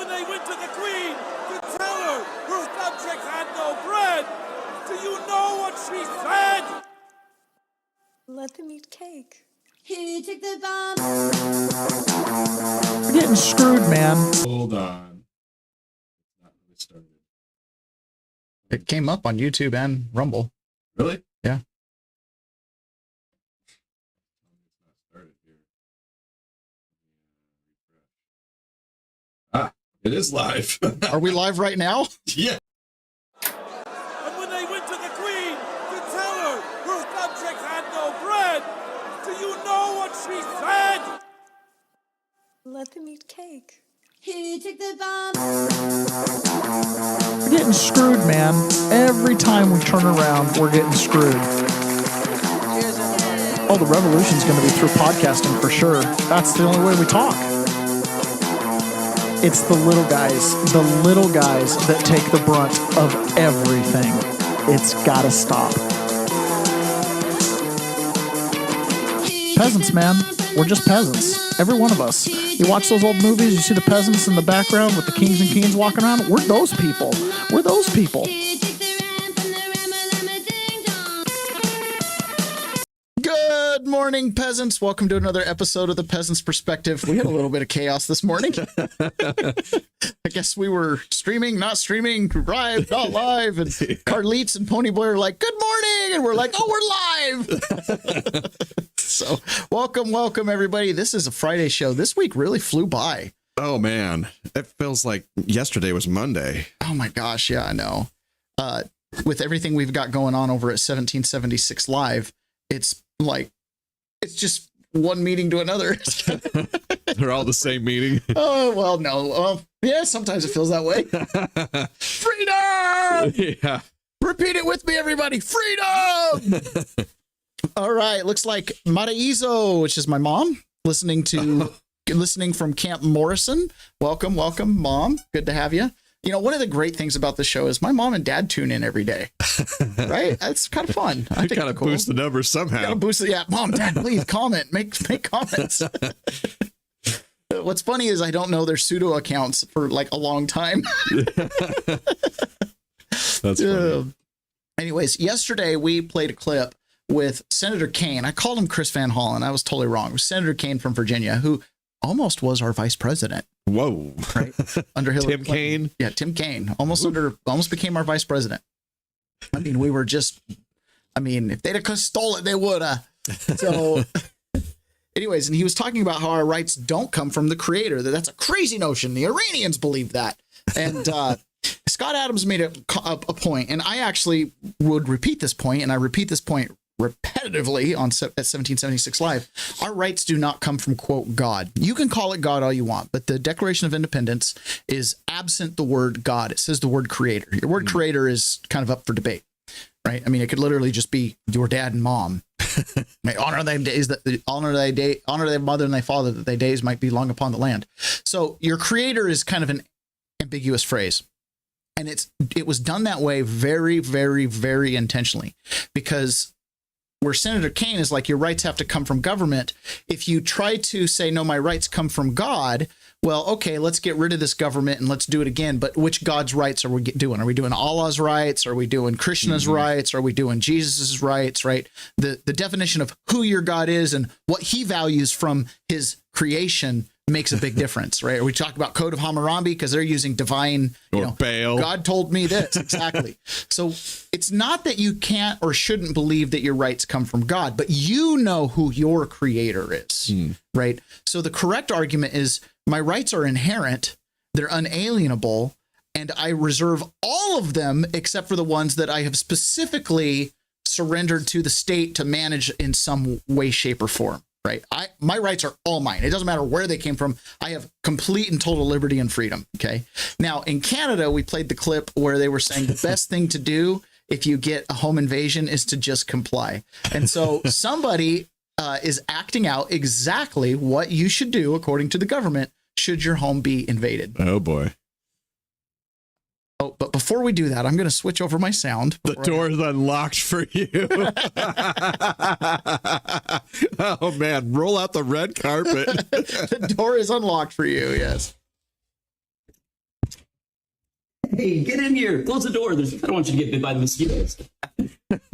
when they went to the queen to tell her her subjects had no bread, do you know what she said? Let them eat cake. Here, take the bomb. We're getting screwed, man. Hold on. Not really started. It came up on YouTube and Rumble. Really? Yeah. It's not started here. Ah, it is live. Are we live right now? Yeah. And when they went to the queen to tell her her subjects had no bread, do you know what she said? Let them eat cake. Here, take the bomb. We're getting screwed, man. Every time we turn around, we're getting screwed. Oh, the revolution's going to be through podcasting for sure. That's the only way we talk. It's the little guys that take the brunt of everything. It's got to stop. Peasants, man. We're just peasants. Every one of us. You watch those old movies, you see the peasants in the background with the kings and queens walking around. We're those people. We're those people. Good morning, peasants. Welcome to another episode of The Peasant's Perspective. We had a little bit of chaos this morning. I guess we were streaming, not streaming, live, not live. And Carlitos and Ponyboy are like, good morning. And we're like, oh, we're live. So welcome, everybody. This is a Friday show. This week really flew by. Oh, man. It feels like yesterday was Monday. Oh, my gosh. Yeah, I know. With everything we've got going on over at 1776 Live, it's like, it's just one meeting to another. They're all the same meeting. Oh, well, no. Yeah, sometimes it feels that way. Freedom! Yeah. Repeat it with me, everybody. Freedom! All right. Looks like Maraizo, which is my mom, listening from Camp Morrison. Welcome, Mom. Good to have you. You know, one of the great things about the show is my mom and dad tune in every day. Right? That's kind of fun. I think gotta cool. boost the numbers somehow. Gotta boost it. Yeah, Mom, Dad, please comment. Make comments. What's funny is I don't know their pseudo accounts for like a long time. That's funny. Anyways, yesterday we played a clip with Senator Kane. I called him Chris Van Hollen. I was totally wrong. It was Senator Kane from Virginia, who almost was our vice president. Whoa. Right? Under Hillary Tim Clinton. Kaine? Yeah, Tim Kaine. Almost became our vice president. I mean, if they'd have stole it, they would have. So anyways, and he was talking about how our rights don't come from the creator. That's a crazy notion. The Iranians believe that. And Scott Adams made a point, and I actually would repeat this point, and I repeat this point repetitively at 1776 Live. Our rights do not come from, quote, God. You can call it God all you want, but the Declaration of Independence is absent the word God. It says the word creator. Your word creator is kind of up for debate, right? I mean, it could literally just be your dad and mom. Honor their mother and their father, that their days might be long upon the land. So your creator is kind of an ambiguous phrase. And it was done that way very, very, very intentionally, because where Senator Kane is like, your rights have to come from government. If you try to say, no, my rights come from God, well, okay, let's get rid of this government and let's do it again. But which God's rights are we doing? Are we doing Allah's rights? Are we doing Krishna's rights? Are we doing Jesus's rights, right? The definition of who your God is and what he values from his creation makes a big difference, right? Or we talk about Code of Hammurabi because they're using divine, Baal. God told me this. Exactly. So it's not that you can't or shouldn't believe that your rights come from God, but you know who your creator is, right? So the correct argument is my rights are inherent, they're unalienable, and I reserve all of them except for the ones that I have specifically surrendered to the state to manage in some way, shape, or form. Right. My rights are all mine. It doesn't matter where they came from. I have complete and total liberty and freedom. OK, now in Canada, we played the clip where they were saying the best thing to do if you get a home invasion is to just comply. And so somebody is acting out exactly what you should do, according to the government, should your home be invaded. Oh, boy. Oh, but before we do that, I'm going to switch over my sound. The door is unlocked for you. Oh, man. Roll out the red carpet. The door is unlocked for you. Yes. Hey, get in here. Close the door. I don't want you to get bit by the mosquitoes.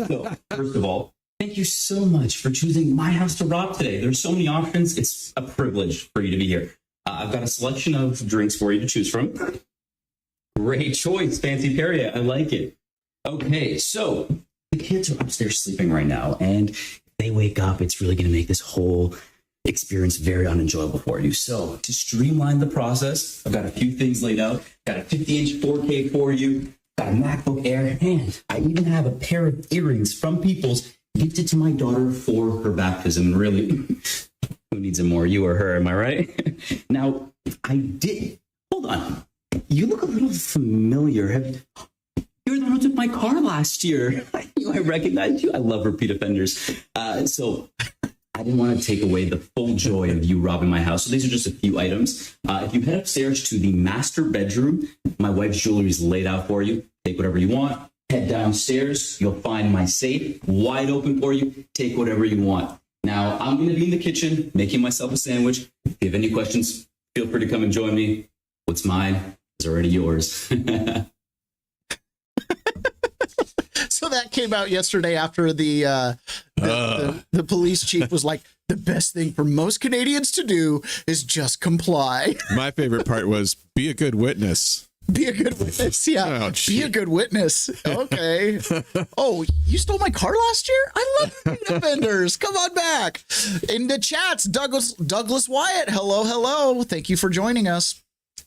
So, first of all, thank you so much for choosing my house to rob today. There's so many options. It's a privilege for you to be here. I've got a selection of drinks for you to choose from. Great choice, Fancy Perrier. I like it. Okay, so the kids are upstairs sleeping right now, and if they wake up, it's really going to make this whole experience very unenjoyable for you. So to streamline the process, I've got a few things laid out. Got a 50-inch 4K for you. Got a MacBook Air, and I even have a pair of earrings from Peoples gifted to my daughter for her baptism. And really, who needs it more, you or her? Am I right? Now, I did. Hold on. You look a little familiar. You were the one who took my car last year. I knew I recognized you. I love repeat offenders. So I didn't want to take away the full joy of you robbing my house. So these are just a few items. If you head upstairs to the master bedroom, my wife's jewelry is laid out for you. Take whatever you want. Head downstairs. You'll find my safe wide open for you. Take whatever you want. Now, I'm going to be in the kitchen making myself a sandwich. If you have any questions, feel free to come and join me. What's mine is already yours. So that came out yesterday after the police chief was like, the best thing for most Canadians to do is just comply. My favorite part was be a good witness. Be a good witness. Yeah. Oh, be shit. a good witness. Okay. Oh, you stole my car last year? I love repeat offenders. Come on back. In the chats, Douglas Wyatt. Hello, hello. Thank you for joining us.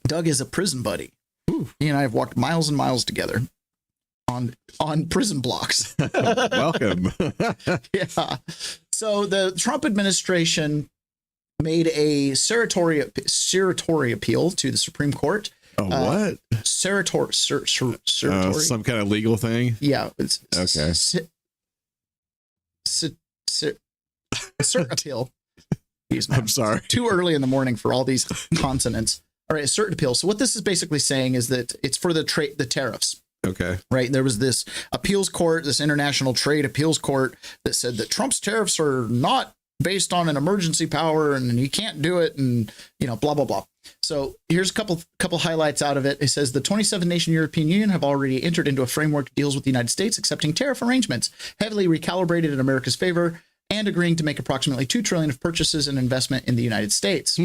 Doug is a prison buddy. Ooh. He and I have walked miles and miles together on prison blocks. Welcome. Yeah. So the Trump administration made a certiorari appeal to the Supreme Court. Oh, what? Certiorari. Some kind of legal thing? Yeah. It's Okay. Cert appeal. Jeez, man. I'm sorry. Too early in the morning for all these consonants. All right, cert appeal. So what this is basically saying is that it's for the tariffs. Okay. Right. There was this appeals court, this international trade appeals court that said that Trump's tariffs are not based on an emergency power and you can't do it and, blah, blah, blah. So here's a couple highlights out of it. It says the 27-nation European Union have already entered into a framework that deals with the United States accepting tariff arrangements, heavily recalibrated in America's favor and agreeing to make approximately $2 trillion of purchases and investment in the United States.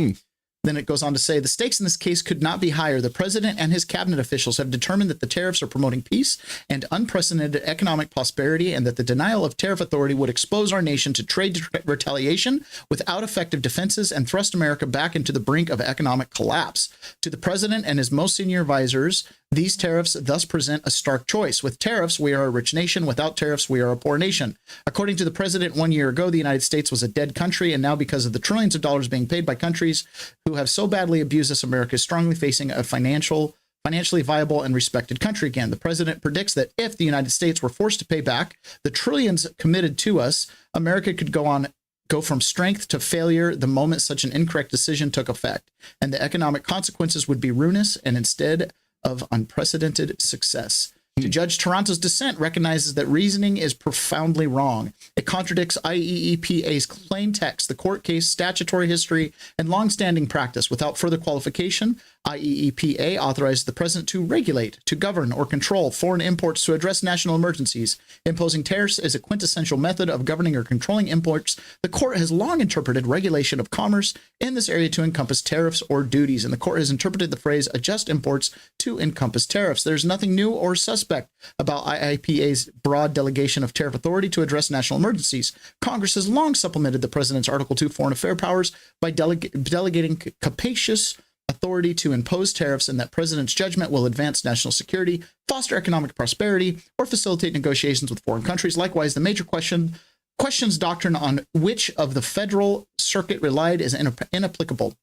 Then it goes on to say the stakes in this case could not be higher. The president and his cabinet officials have determined that the tariffs are promoting peace and unprecedented economic prosperity, and that the denial of tariff authority would expose our nation to trade retaliation without effective defenses and thrust America back into the brink of economic collapse. To the president and his most senior advisors, these tariffs thus present a stark choice. With tariffs, we are a rich nation. Without tariffs, we are a poor nation. According to the president, 1 year ago, the United States was a dead country, and now because of the trillions of dollars being paid by countries who have so badly abused us, America is strongly facing a financially viable and respected country again. The president predicts that if the United States were forced to pay back the trillions committed to us, America could go from strength to failure the moment such an incorrect decision took effect, and the economic consequences would be ruinous and instead of unprecedented success. To Judge Toronto's dissent recognizes that reasoning is profoundly wrong. It contradicts IEEPA's plain text, the court case, statutory history, and longstanding practice. Without further qualification, IEEPA authorizes the president to regulate, to govern, or control foreign imports to address national emergencies. Imposing tariffs is a quintessential method of governing or controlling imports. The court has long interpreted regulation of commerce in this area to encompass tariffs or duties, and the court has interpreted the phrase adjust imports to encompass tariffs. There's nothing new or suspect about IEEPA's broad delegation of tariff authority to address national emergencies. Congress has long supplemented the president's Article 2 foreign affair powers by delegating capacious authority to impose tariffs, and that president's judgment will advance national security, foster economic prosperity, or facilitate negotiations with foreign countries. Likewise, the major questions doctrine on which of the federal circuit relied is inapplicable.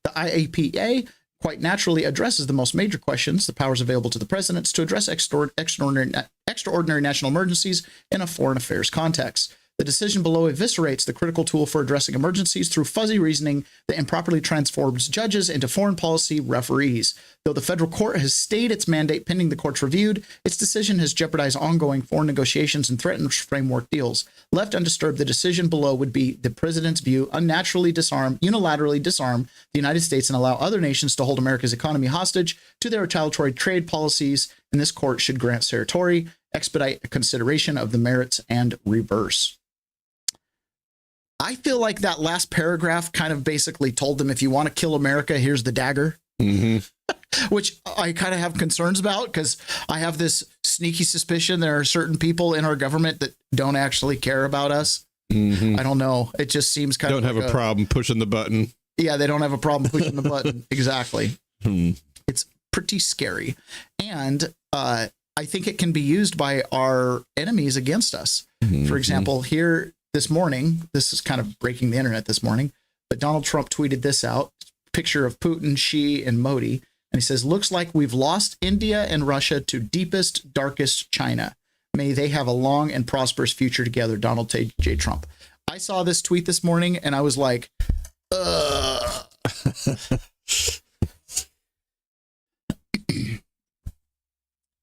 The IEEPA quite naturally addresses the most major questions, the powers available to the presidents to address extraordinary national emergencies in a foreign affairs context. The decision below eviscerates the critical tool for addressing emergencies through fuzzy reasoning that improperly transforms judges into foreign policy referees. Though the federal court has stayed its mandate pending the court's review, its decision has jeopardized ongoing foreign negotiations and threatened framework deals. Left undisturbed, the decision below would be the president's view, unilaterally disarm the United States and allow other nations to hold America's economy hostage to their retaliatory trade policies, and this court should grant certiorari, expedite consideration of the merits, and reverse. I feel like that last paragraph kind of basically told them, if you want to kill America, here's the dagger. Which I kind of have concerns about, because I have this sneaky suspicion there are certain people in our government that don't actually care about us. I don't know. It just seems kind of don't have a problem pushing the button. Yeah, they don't have a problem pushing the button. Exactly. It's pretty scary. And I think it can be used by our enemies against us. For example, here this morning, this is kind of breaking the internet this morning, but Donald Trump tweeted this out, picture of Putin, Xi, and Modi. And he says, looks like we've lost India and Russia to deepest, darkest China. May they have a long and prosperous future together, Donald J. Trump. I saw this tweet this morning and I was like,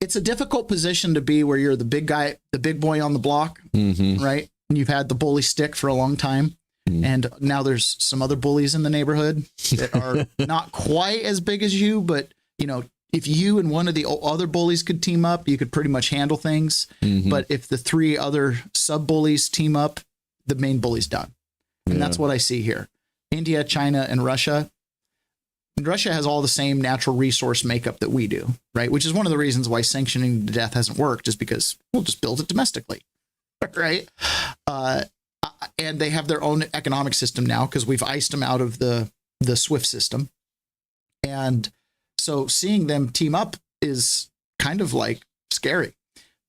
It's a difficult position to be where you're the big guy, the big boy on the block, right? And you've had the bully stick for a long time. And now there's some other bullies in the neighborhood that are not quite as big as you, but you know, if you and one of the other bullies could team up, you could pretty much handle things. But if the three other sub bullies team up, the main bully's done. And that's what I see here. India, China, and Russia. And Russia has all the same natural resource makeup that we do, right? Which is one of the reasons why sanctioning to death hasn't worked, is because we'll just build it domestically, right? And they have their own economic system now because we've iced them out of the SWIFT system. And so seeing them team up is kind of like scary.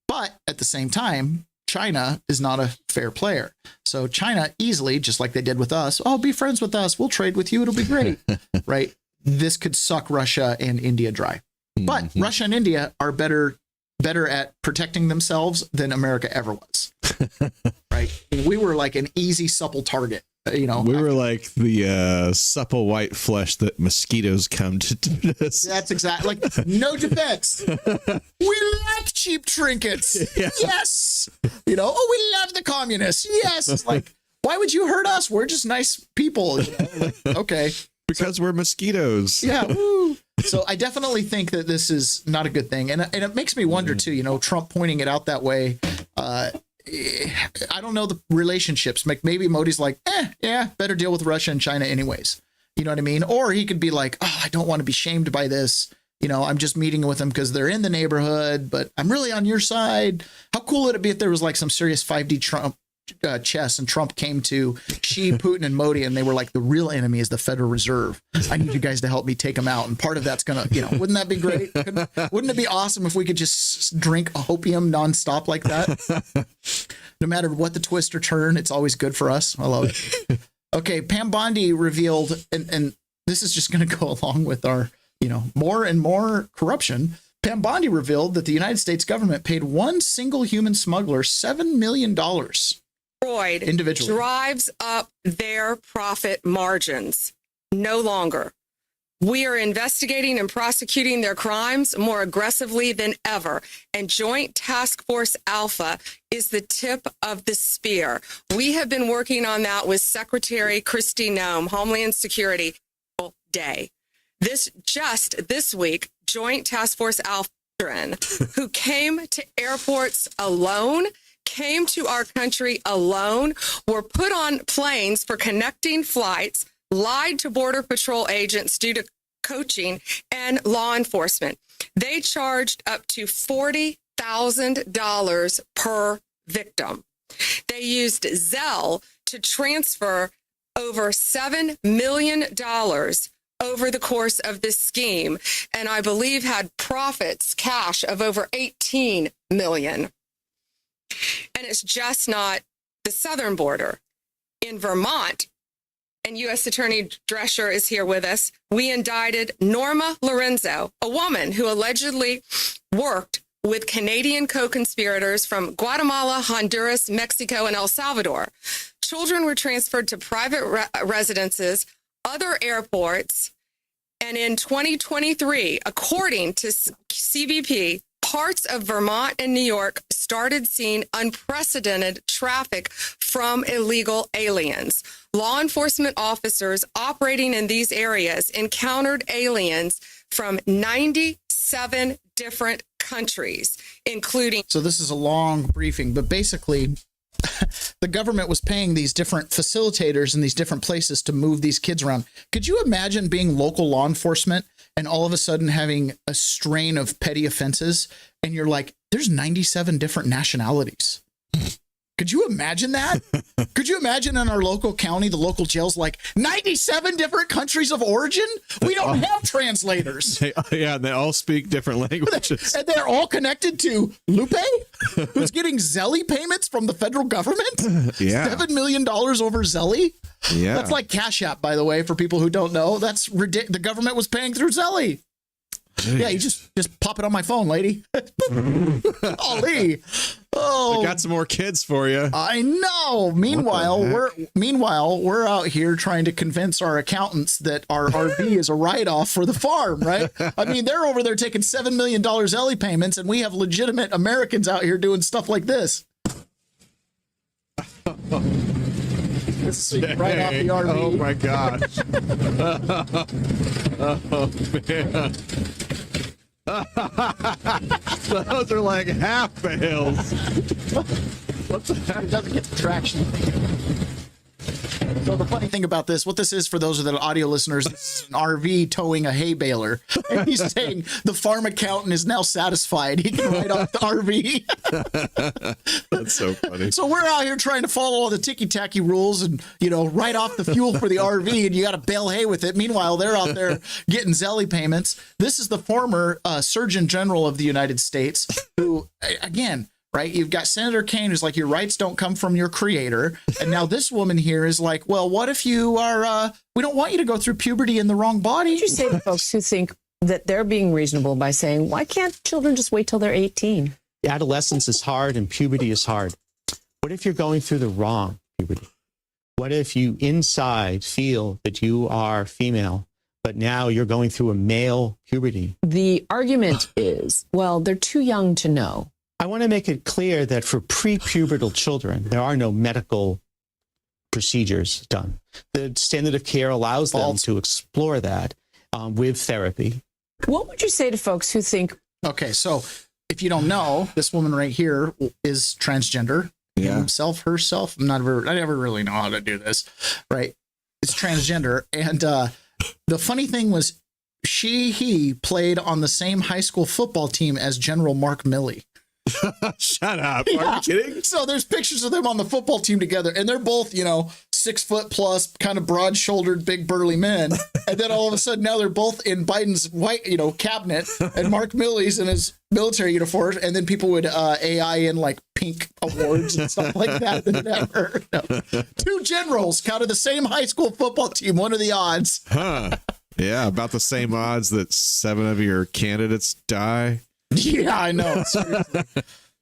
But at the same time, China is not a fair player. So China easily, just like they did with us, oh, be friends with us. We'll trade with you. It'll be great, right? This could suck Russia and India dry. But Russia and India are better at protecting themselves than America ever was. Right? We were like an easy, supple target. You know, we were like the supple white flesh that mosquitoes come to. That's exactly like no defense. We like cheap trinkets. Yes. You know, oh, we love the communists. Yes. It's like, why would you hurt us? We're just nice people. You know? Like, okay. Because we're mosquitoes. Yeah. Woo. So I definitely think that this is not a good thing. And it makes me wonder too, you know, Trump pointing it out that way. I don't know the relationships. Maybe Modi's like, yeah, better deal with Russia and China anyways. You know what I mean? Or he could be like, oh, I don't want to be shamed by this. You know, I'm just meeting with them because they're in the neighborhood, but I'm really on your side. How cool would it be if there was like some serious 5D Trump chess and Trump came to Xi, Putin, and Modi, and they were like, the real enemy is the Federal Reserve. I need you guys to help me take them out. And part of that's going to, you know, wouldn't that be great? Wouldn't it be awesome if we could just drink opium nonstop like that? No matter what the twist or turn, it's always good for us. I love it. Okay, Pam Bondi revealed, and this is just going to go along with our, you know, more and more corruption. Pam Bondi revealed that the United States government paid one single human smuggler $7 million. Individually Drives up their profit margins. No longer. We are investigating and prosecuting their crimes more aggressively than ever. And Joint Task Force Alpha is the tip of the spear. We have been working on that with Secretary Kristi Noem, Homeland Security, all day. This week, Joint Task Force Alpha, who came to airports alone, came to our country alone, were put on planes for connecting flights, lied to Border Patrol agents due to coaching and law enforcement. They charged up to $40,000 per victim. They used Zelle to transfer over $7 million over the course of this scheme, and I believe had profits, cash of over $18 million. And it's just not the southern border. In Vermont, and U.S. Attorney Drescher is here with us, we indicted Norma Lorenzo, a woman who allegedly worked with Canadian co-conspirators from Guatemala, Honduras, Mexico, and El Salvador. Children were transferred to private residences, other airports, and in 2023, according to CBP, parts of Vermont and New York started seeing unprecedented traffic from illegal aliens. Law enforcement officers operating in these areas encountered aliens from 97 different countries, including... So this is a long briefing, but basically the government was paying these different facilitators in these different places to move these kids around. Could you imagine being local law enforcement and all of a sudden having a strain of petty offenses and you're like, there's 97 different nationalities? Could you imagine that? Could you imagine in our local county, the local jails, like 97 different countries of origin? We don't have translators. Yeah, they all speak different languages. And they're all connected to Lupe, who's getting Zelle payments from the federal government. Yeah. $7 million over Zelle. Yeah. That's like Cash App, by the way, for people who don't know. That's ridiculous. The government was paying through Zelle. Jeez. Yeah, you just pop it on my phone, lady. Golly. Oh, I got some more kids for you. I know. Meanwhile, we're out here trying to convince our accountants that our RV is a write-off for the farm, right? I mean, they're over there taking $7 million Zelle payments, and we have legitimate Americans out here doing stuff like this. This is right off the RV. Oh my gosh. Oh man. Those are like half bales. What the heck? It doesn't get the traction. So the funny thing about this, what this is for those of the audio listeners, this is an RV towing a hay baler. And he's saying the farm accountant is now satisfied. He can write off the RV. That's so funny. So we're out here trying to follow all the ticky-tacky rules and, write off the fuel for the RV, and you got to bale hay with it. Meanwhile, they're out there getting Zelle payments. This is the former Surgeon General of the United States who, again, right? You've got Senator Kaine, who's like, your rights don't come from your creator. And now this woman here is like, well, what if you are, we don't want you to go through puberty in the wrong body. What would you say to folks who think that they're being reasonable by saying, why can't children just wait till they're 18? Adolescence is hard and puberty is hard. What if you're going through the wrong puberty? What if you inside feel that you are female, but now you're going through a male puberty? The argument is, well, they're too young to know. I want to make it clear that for prepubertal children, there are no medical procedures done. The standard of care allows them to explore that with therapy. What would you say to folks who think... Okay, so if you don't know, this woman right here is transgender. Yeah. Himself, herself. I never really know how to do this, right? It's transgender. And the funny thing was he played on the same high school football team as General Mark Milley. Shut up. Yeah. Are you kidding? So there's pictures of them on the football team together, and they're both, 6 foot plus, kind of broad shouldered, big burly men. And then all of a sudden now they're both in Biden's white, cabinet, and Mark Milley's in his military uniform. And then people would AI in like pink awards and stuff like that. Never. No. 2 generals counted the same high school football team. What are the odds? Huh. Yeah, about the same odds that 7 of your candidates die. Yeah, I know. Seriously.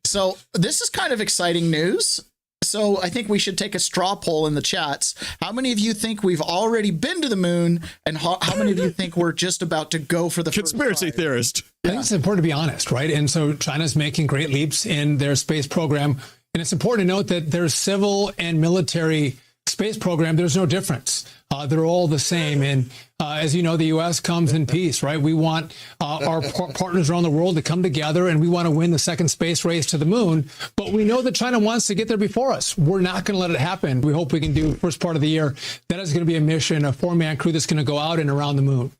So this is kind of exciting news. So I think we should take a straw poll in the chats. How many of you think we've already been to the moon? And how many of you think we're just about to go for the conspiracy theorist? I think it's important to be honest, right? And so China's making great leaps in their space program. And it's important to note that their civil and military space program, there's no difference. They're all the same. And as you know, the U.S. comes in peace, right? We want our partners around the world to come together, and we want to win the second space race to the moon. But we know that China wants to get there before us. We're not going to let it happen. We hope we can do first part of the year. That is going to be a mission, a 4-man crew that's going to go out and around the moon.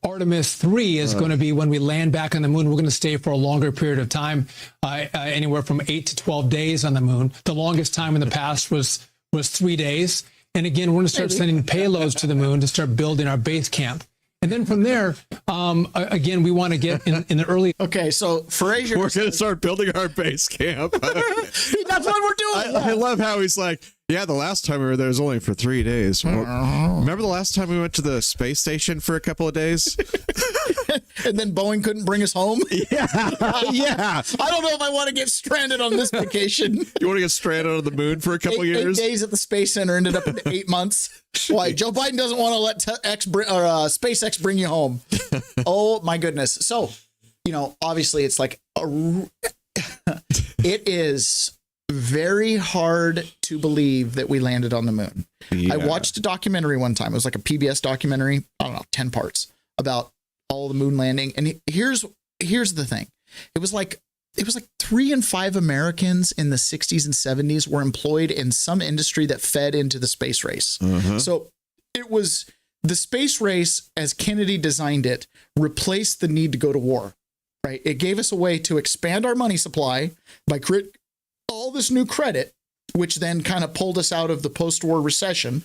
Artemis 3 is going to be when we land back on the moon. We're going to stay for a longer period of time, anywhere from 8 to 12 days on the moon. The longest time in the past was 3 days. And again, we're going to start sending payloads to the moon to start building our base camp. And then from there, again, we want to get in the early... Okay, so Frazier... We're going to start building our base camp. That's what we're doing. I love how he's like, yeah, the last time we were there was only for 3 days. Remember the last time we went to the space station for a couple of days? and then Boeing couldn't bring us home. Yeah. I don't know if I want to get stranded on this vacation. You want to get stranded on the moon for a couple years? 8 days at the Space Center ended up in 8 months. Why? Joe Biden doesn't want to let SpaceX bring you home. Oh my goodness. So, obviously it's like it is very hard to believe that we landed on the moon. Yeah. I watched a documentary one time. It was like a PBS documentary. I don't know, 10 parts about all the moon landing. And here's the thing. It was like 3 in 5 Americans in the 60s and 70s were employed in some industry that fed into the space race. So it was the space race, as Kennedy designed it, replaced the need to go to war, right? It gave us a way to expand our money supply by all this new credit, which then kind of pulled us out of the post-war recession.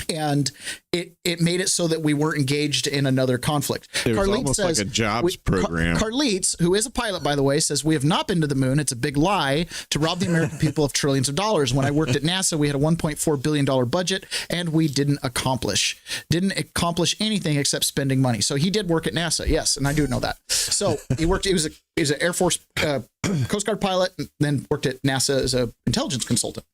And it made it so that we weren't engaged in another conflict. It was almost like a jobs program. Carlitz, who is a pilot, by the way, says we have not been to the moon. It's a big lie to rob the American people of trillions of dollars. When I worked at NASA, we had a $1.4 billion budget, and we didn't accomplish anything except spending money. So he did work at NASA, yes, and I do know that. So he worked. He was an Air Force Coast Guard pilot, and then worked at NASA as an intelligence consultant.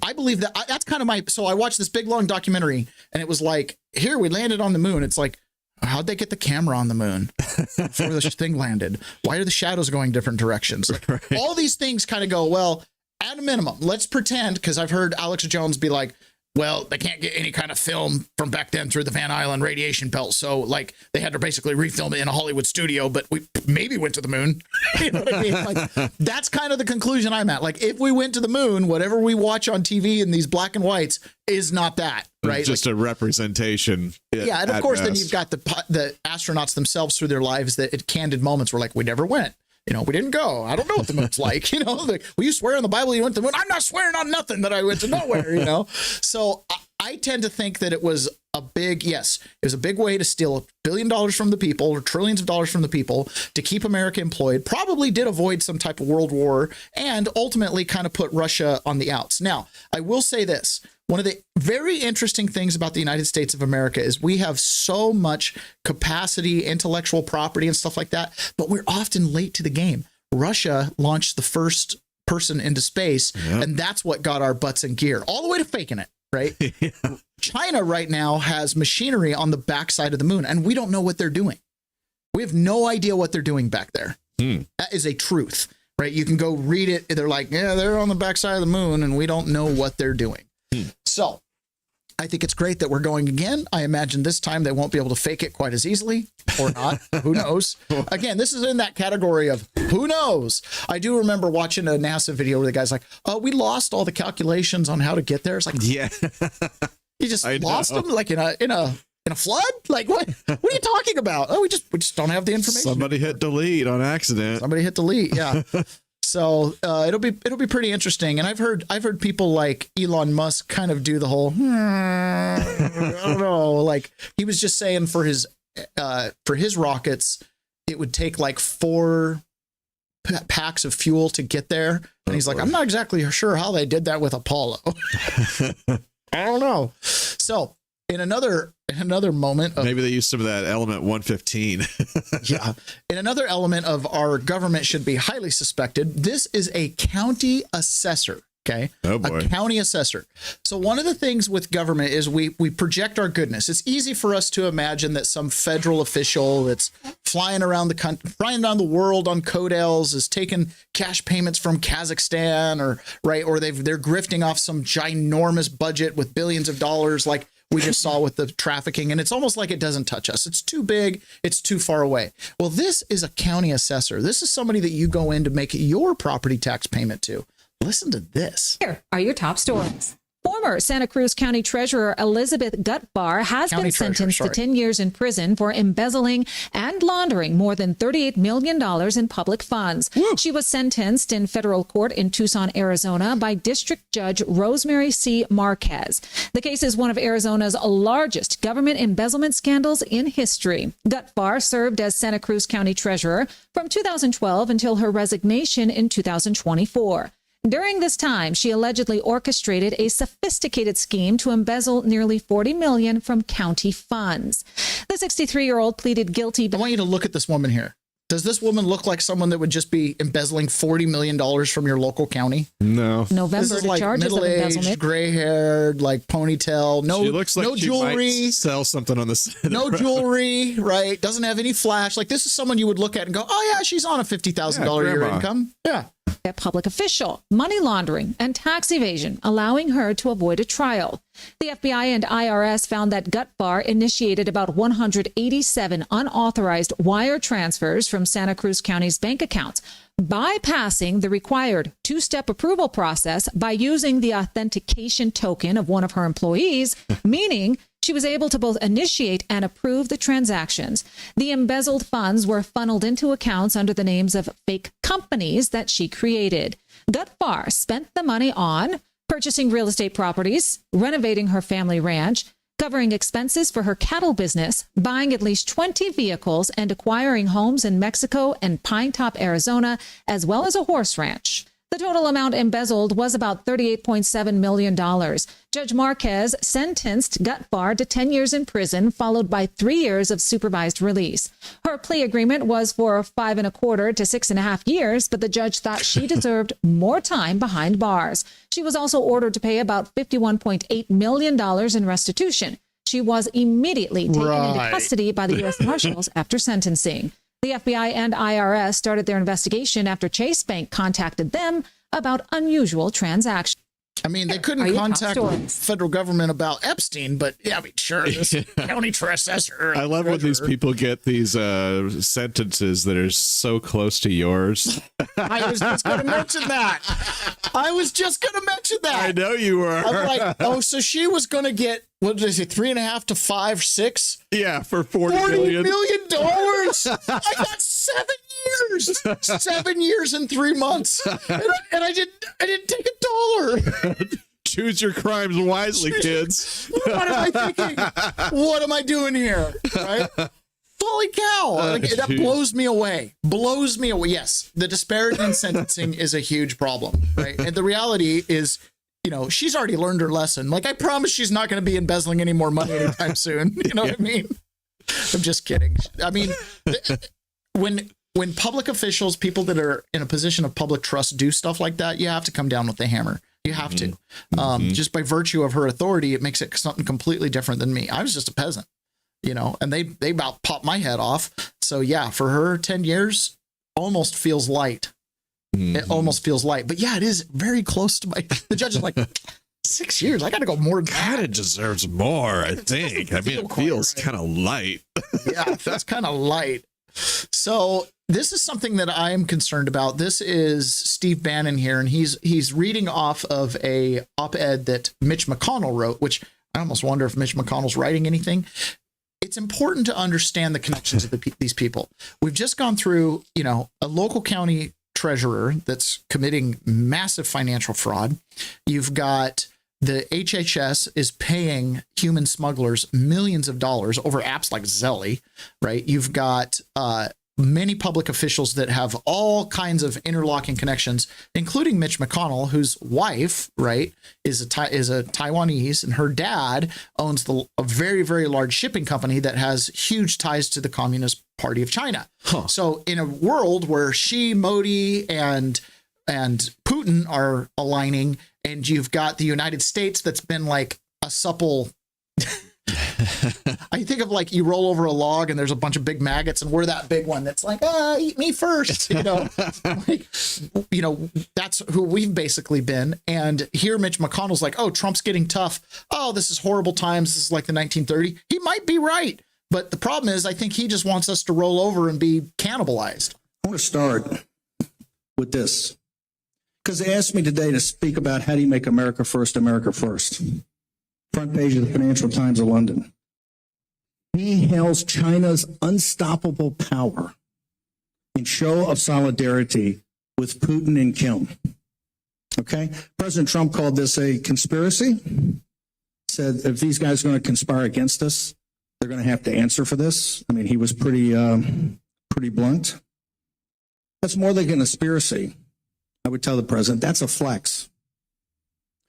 I believe that that's kind of so I watched this big long documentary, and it was like, here we landed on the moon. It's like, how'd they get the camera on the moon before this thing landed? Why are the shadows going different directions? Like, all these things kind of go, well, at a minimum, let's pretend, because I've heard Alex Jones be like, well, they can't get any kind of film from back then through the Van Allen radiation belt. So like they had to basically refilm it in a Hollywood studio, but we maybe went to the moon. You know what I mean? Like, that's kind of the conclusion I'm at. Like, if we went to the moon, whatever we watch on TV in these black and whites is not that, right? It's just a representation. Yeah. And of course, then you've got the astronauts themselves through their lives that at candid moments were like, we never went. We didn't go. I don't know what the moon's like. Like, will you swear on the Bible you went to the moon? I'm not swearing on nothing that I went to nowhere, So I tend to think that it was a big way to steal $1 billion from the people, or trillions of dollars from the people, to keep America employed. Probably did avoid some type of world war, and ultimately kind of put Russia on the outs. Now, I will say this. One of the very interesting things about the United States of America is we have so much capacity, intellectual property, and stuff like that, but we're often late to the game. Russia launched the first person into space, and that's what got our butts in gear, all the way to faking it, right? China right now has machinery on the backside of the moon, and we don't know what they're doing. We have no idea what they're doing back there. That is a truth, right? You can go read it. They're like, yeah, they're on the backside of the moon, and we don't know what they're doing. So I think it's great that we're going again. I imagine this time they won't be able to fake it quite as easily, or not. Who knows? Again, this is in that category of who knows. I do remember watching a NASA video where the guy's like, oh, we lost all the calculations on how to get there. It's like, yeah, you just lost them like in a flood? Like, what are you talking about? Oh, we just don't have the information. Somebody hit delete on accident. Somebody hit delete. Yeah. So it'll be pretty interesting. And I've heard people like Elon Musk kind of do the whole, I don't know, like he was just saying for his rockets, it would take like 4 packs of fuel to get there. And he's like, I'm not exactly sure how they did that with Apollo. I don't know. So in another moment of, maybe they used some of that element 115. Yeah. In another element of our government should be highly suspected, this is a county assessor. Okay. Oh boy. A county assessor. So one of the things with government is we project our goodness. It's easy for us to imagine that some federal official that's flying around the country, flying around the world on coattails is taking cash payments from Kazakhstan, or they're grifting off some ginormous budget with billions of dollars, like we just saw with the trafficking, and it's almost like it doesn't touch us. It's too big. It's too far away. Well, this is a county assessor. This is somebody that you go in to make your property tax payment to. Listen to this. Here are your top stories. Former Santa Cruz County Treasurer Elizabeth Gutbar has been sentenced to 10 years in prison for embezzling and laundering more than $38 million in public funds. Woo. She was sentenced in federal court in Tucson, Arizona by District Judge Rosemary C. Marquez. The case is one of Arizona's largest government embezzlement scandals in history. Gutbar served as Santa Cruz County Treasurer from 2012 until her resignation in 2024. During this time, she allegedly orchestrated a sophisticated scheme to embezzle nearly $40 million from county funds. The 63-year-old pleaded guilty. I want you to look at this woman here. Does this woman look like someone that would just be embezzling $40 million from your local county? No. November, this is like middle-aged, gray-haired, like ponytail. No, she looks like no she jewelry. Might sell something on the side. No jewelry, right? Doesn't have any flash. Like, this is someone you would look at and go, "Oh yeah, she's on a $50,000 a year income." Yeah. A public official, money laundering, and tax evasion, allowing her to avoid a trial. The FBI and IRS found that Gutbar initiated about 187 unauthorized wire transfers from Santa Cruz County's bank accounts, bypassing the required two-step approval process by using the authentication token of one of her employees, meaning she was able to both initiate and approve the transactions. The embezzled funds were funneled into accounts under the names of fake companies that she created. Gutbar spent the money on purchasing real estate properties, renovating her family ranch, covering expenses for her cattle business, buying at least 20 vehicles, and acquiring homes in Mexico and Pine Top, Arizona, as well as a horse ranch. The total amount embezzled was about $38.7 million. Judge Marquez sentenced Gutbar to 10 years in prison, followed by 3 years of supervised release. Her plea agreement was for 5.25 to 6.5 years, but the judge thought she deserved more time behind bars. She was also ordered to pay about $51.8 million in restitution. She was immediately taken into custody by the U.S. Marshals after sentencing. The FBI and IRS started their investigation after Chase Bank contacted them about unusual transactions. I mean, they couldn't contact the federal government about Epstein, but yeah, I mean, sure, this county assessor. I love when these people get these sentences that are so close to yours. I was just going to mention that. I know you were. I'm like, oh, so she was going to get, what did I say, 3.5 to 5, 6? Yeah, for $40 million. I got 7 years. 7 years and 3 months. And I didn't take $1. Choose your crimes wisely, kids. What am I thinking? What am I doing here? Right? Holy cow. That blows me away. Yes, the disparity in sentencing is a huge problem, right? And the reality is, you know, she's already learned her lesson. Like, I promise she's not going to be embezzling any more money anytime soon. You know what I mean? I'm just kidding. I mean, when public officials, people that are in a position of public trust do stuff like that, you have to come down with the hammer. You have to. Just by virtue of her authority, it makes it something completely different than me. I was just a peasant, you know, and they about popped my head off. So yeah, for her, 10 years almost feels light. It almost feels light. But yeah, it is very close to the judge is like, 6 years. I got to go more than that. Kind of deserves more, I think. I mean, it feels kind of light. Yeah, that's kind of light. So this is something that I am concerned about. This is Steve Bannon here, and he's reading off of a op-ed that Mitch McConnell wrote, which I almost wonder if Mitch McConnell's writing anything. It's important to understand the connections of these people. We've just gone through, you know, a local county treasurer that's committing massive financial fraud. You've got the HHS is paying human smugglers millions of dollars over apps like Zelle, right? You've got many public officials that have all kinds of interlocking connections, including Mitch McConnell, whose wife, right, is a Taiwanese, and her dad owns a very, very large shipping company that has huge ties to the Communist Party of China. So in a world where Xi, Modi, and Putin are aligning, and you've got the United States that's been like a supple I think of like you roll over a log and there's a bunch of big maggots and we're that big one that's like, eat me first, you know. Like, you know, that's who we've basically been. And here Mitch McConnell's like, oh, Trump's getting tough. Oh, this is horrible times. This is like the 1930s. He might be right. But the problem is, I think he just wants us to roll over and be cannibalized. I want to start with this, because they asked me today to speak about how do you make America first, America first. Front page of the Financial Times of London. He hails China's unstoppable power in show of solidarity with Putin and Kim. Okay? President Trump called this a conspiracy. Said if these guys are going to conspire against us, they're going to have to answer for this. I mean, he was pretty blunt. That's more than a conspiracy. I would tell the president, that's a flex.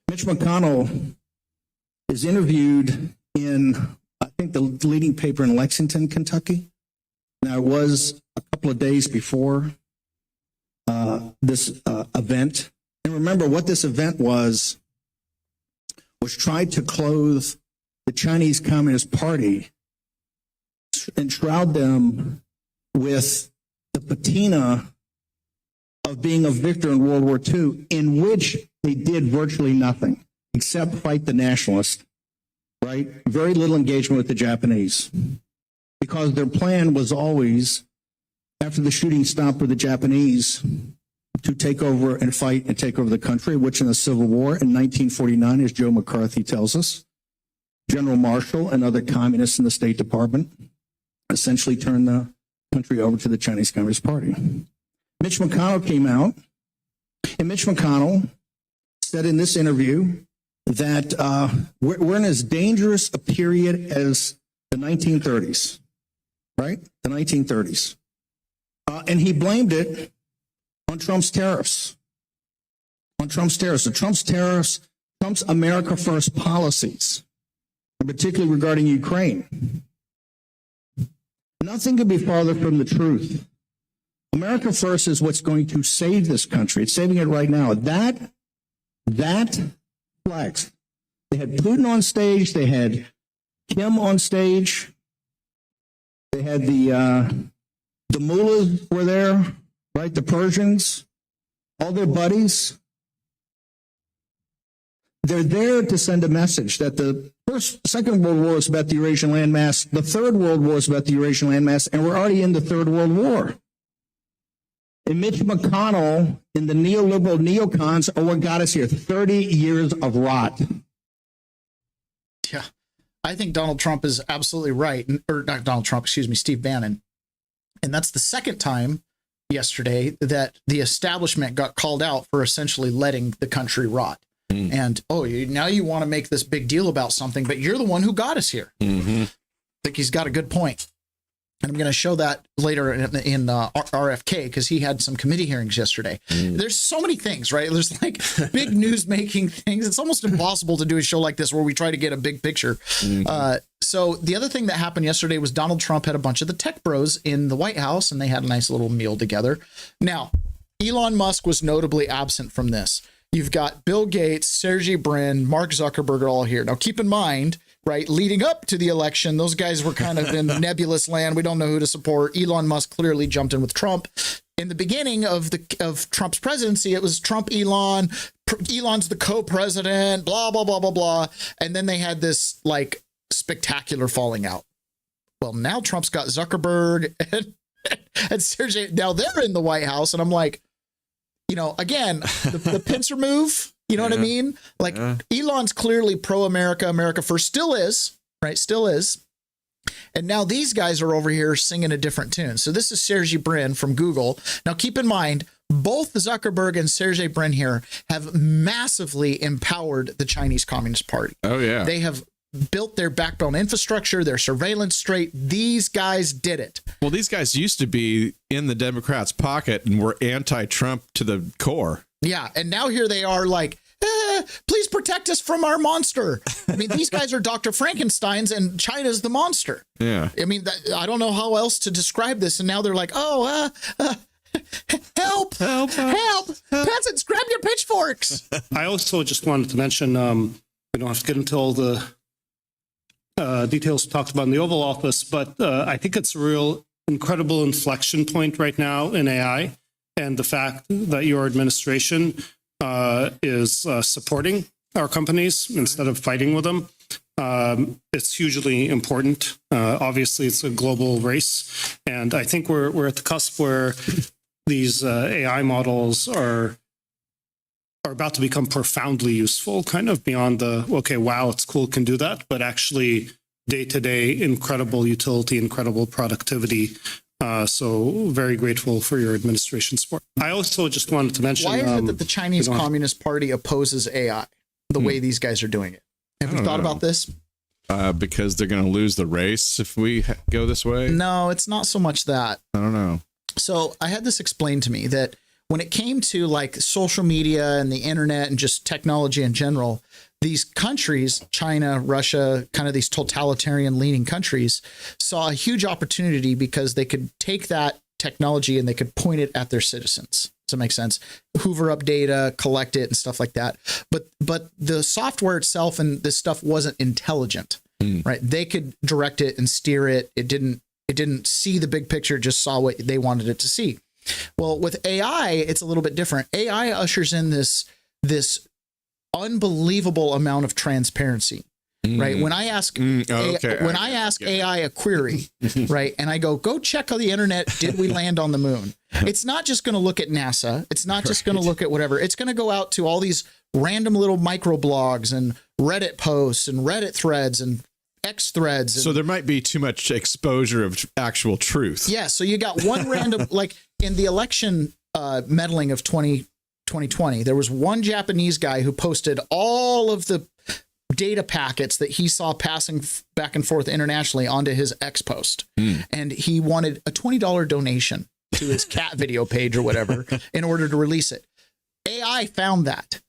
Mitch McConnell is interviewed in, I think, the leading paper in Lexington, Kentucky. Now, it was a couple of days before this event. And remember, what this event was tried to clothe the Chinese Communist Party and shroud them with the patina of being a victor in World War II, in which they did virtually nothing except fight the nationalists, right? Very little engagement with the Japanese, because their plan was always, after the shooting stopped with the Japanese, to take over and fight and take over the country, which in the Civil War in 1949, as Joe McCarthy tells us, General Marshall and other communists in the State Department essentially turned the country over to the Chinese Communist Party. Mitch McConnell came out, and Mitch McConnell said in this interview that we're in as dangerous a period as the 1930s, right? The 1930s. And he blamed it on Trump's tariffs. On Trump's tariffs. Trump's America First policies, and particularly regarding Ukraine. Nothing could be farther from the truth. America First is what's going to save this country. It's saving it right now. That flex. They had Putin on stage. They had Kim on stage. They had the mullahs were there, right? The Persians, all their buddies. They're there to send a message that the Second World War is about the Eurasian landmass. The Third World War is about the Eurasian landmass, and we're already in the Third World War. And Mitch McConnell and the neoliberal neocons are what got us here. 30 years of rot. Yeah, I think Donald Trump is absolutely right. Or not Donald Trump, excuse me, Steve Bannon. And that's the second time yesterday that the establishment got called out for essentially letting the country rot. And, now you want to make this big deal about something, but you're the one who got us here. I think he's got a good point. And I'm going to show that later in RFK, because he had some committee hearings yesterday. There's so many things, right? There's like big news making things. It's almost impossible to do a show like this where we try to get a big picture. So the other thing that happened yesterday was Donald Trump had a bunch of the tech bros in the White House, and they had a nice little meal together. Now, Elon Musk was notably absent from this. You've got Bill Gates, Sergey Brin, Mark Zuckerberg are all here. Now, keep in mind, right, leading up to the election, those guys were kind of in nebulous land. We don't know who to support. Elon Musk clearly jumped in with Trump. In the beginning of Trump's presidency, it was Trump, Elon. Elon's the co-president, blah, blah, blah, blah, blah. And then they had this like spectacular falling out. Well, now Trump's got Zuckerberg and Sergey. Now they're in the White House. And I'm like, again, the pincer move, you know what I mean? Like Elon's clearly pro-America, America First, still is, right? Still is. And now these guys are over here singing a different tune. So this is Sergey Brin from Google. Now, keep in mind, both Zuckerberg and Sergey Brin here have massively empowered the Chinese Communist Party. Oh, yeah. They have built their backbone infrastructure, their surveillance straight. These guys did it. Well, these guys used to be in the Democrats' pocket and were anti-Trump to the core. Yeah. And now here they are like, please protect us from our monster. I mean, these guys are Dr. Frankenstein's and China's the monster. Yeah. I mean, I don't know how else to describe this. And now they're like, help. Peasants, grab your pitchforks. I also just wanted to mention, we don't have to get into all the details talked about in the Oval Office, but I think it's a real incredible inflection point right now in AI, and the fact that your administration is supporting our companies instead of fighting with them. It's hugely important. Obviously, it's a global race, and I think we're at the cusp where these AI models are about to become profoundly useful, kind of beyond wow, it's cool, can do that, but actually day-to-day incredible utility, incredible productivity. So very grateful for your administration support. I also just wanted to mention... Why is it that the Chinese Communist Party opposes AI the way these guys are doing it? Have you thought about this? Because they're going to lose the race if we go this way? No, it's not so much that. I don't know. So I had this explained to me that when it came to like social media and the internet and just technology in general, these countries, China, Russia, kind of these totalitarian leaning countries, saw a huge opportunity because they could take that technology and they could point it at their citizens. Does that make sense? Hoover up data, collect it and stuff like that. But the software itself and this stuff wasn't intelligent, right? They could direct it and steer it. It didn't see the big picture, just saw what they wanted it to see. Well, with AI, it's a little bit different. AI ushers in this unbelievable amount of transparency, right? When I ask AI a query, right, and I go check on the internet, did we land on the moon? It's not just going to look at NASA. It's not just going to look at whatever. It's going to go out to all these random little microblogs and Reddit posts and Reddit threads and X threads. So there might be too much exposure of actual truth. Yeah. So you got one random, like in the election meddling of 2020, there was one Japanese guy who posted all of the data packets that he saw passing back and forth internationally onto his X post. And he wanted a $20 donation to his cat video page or whatever in order to release it. AI found that,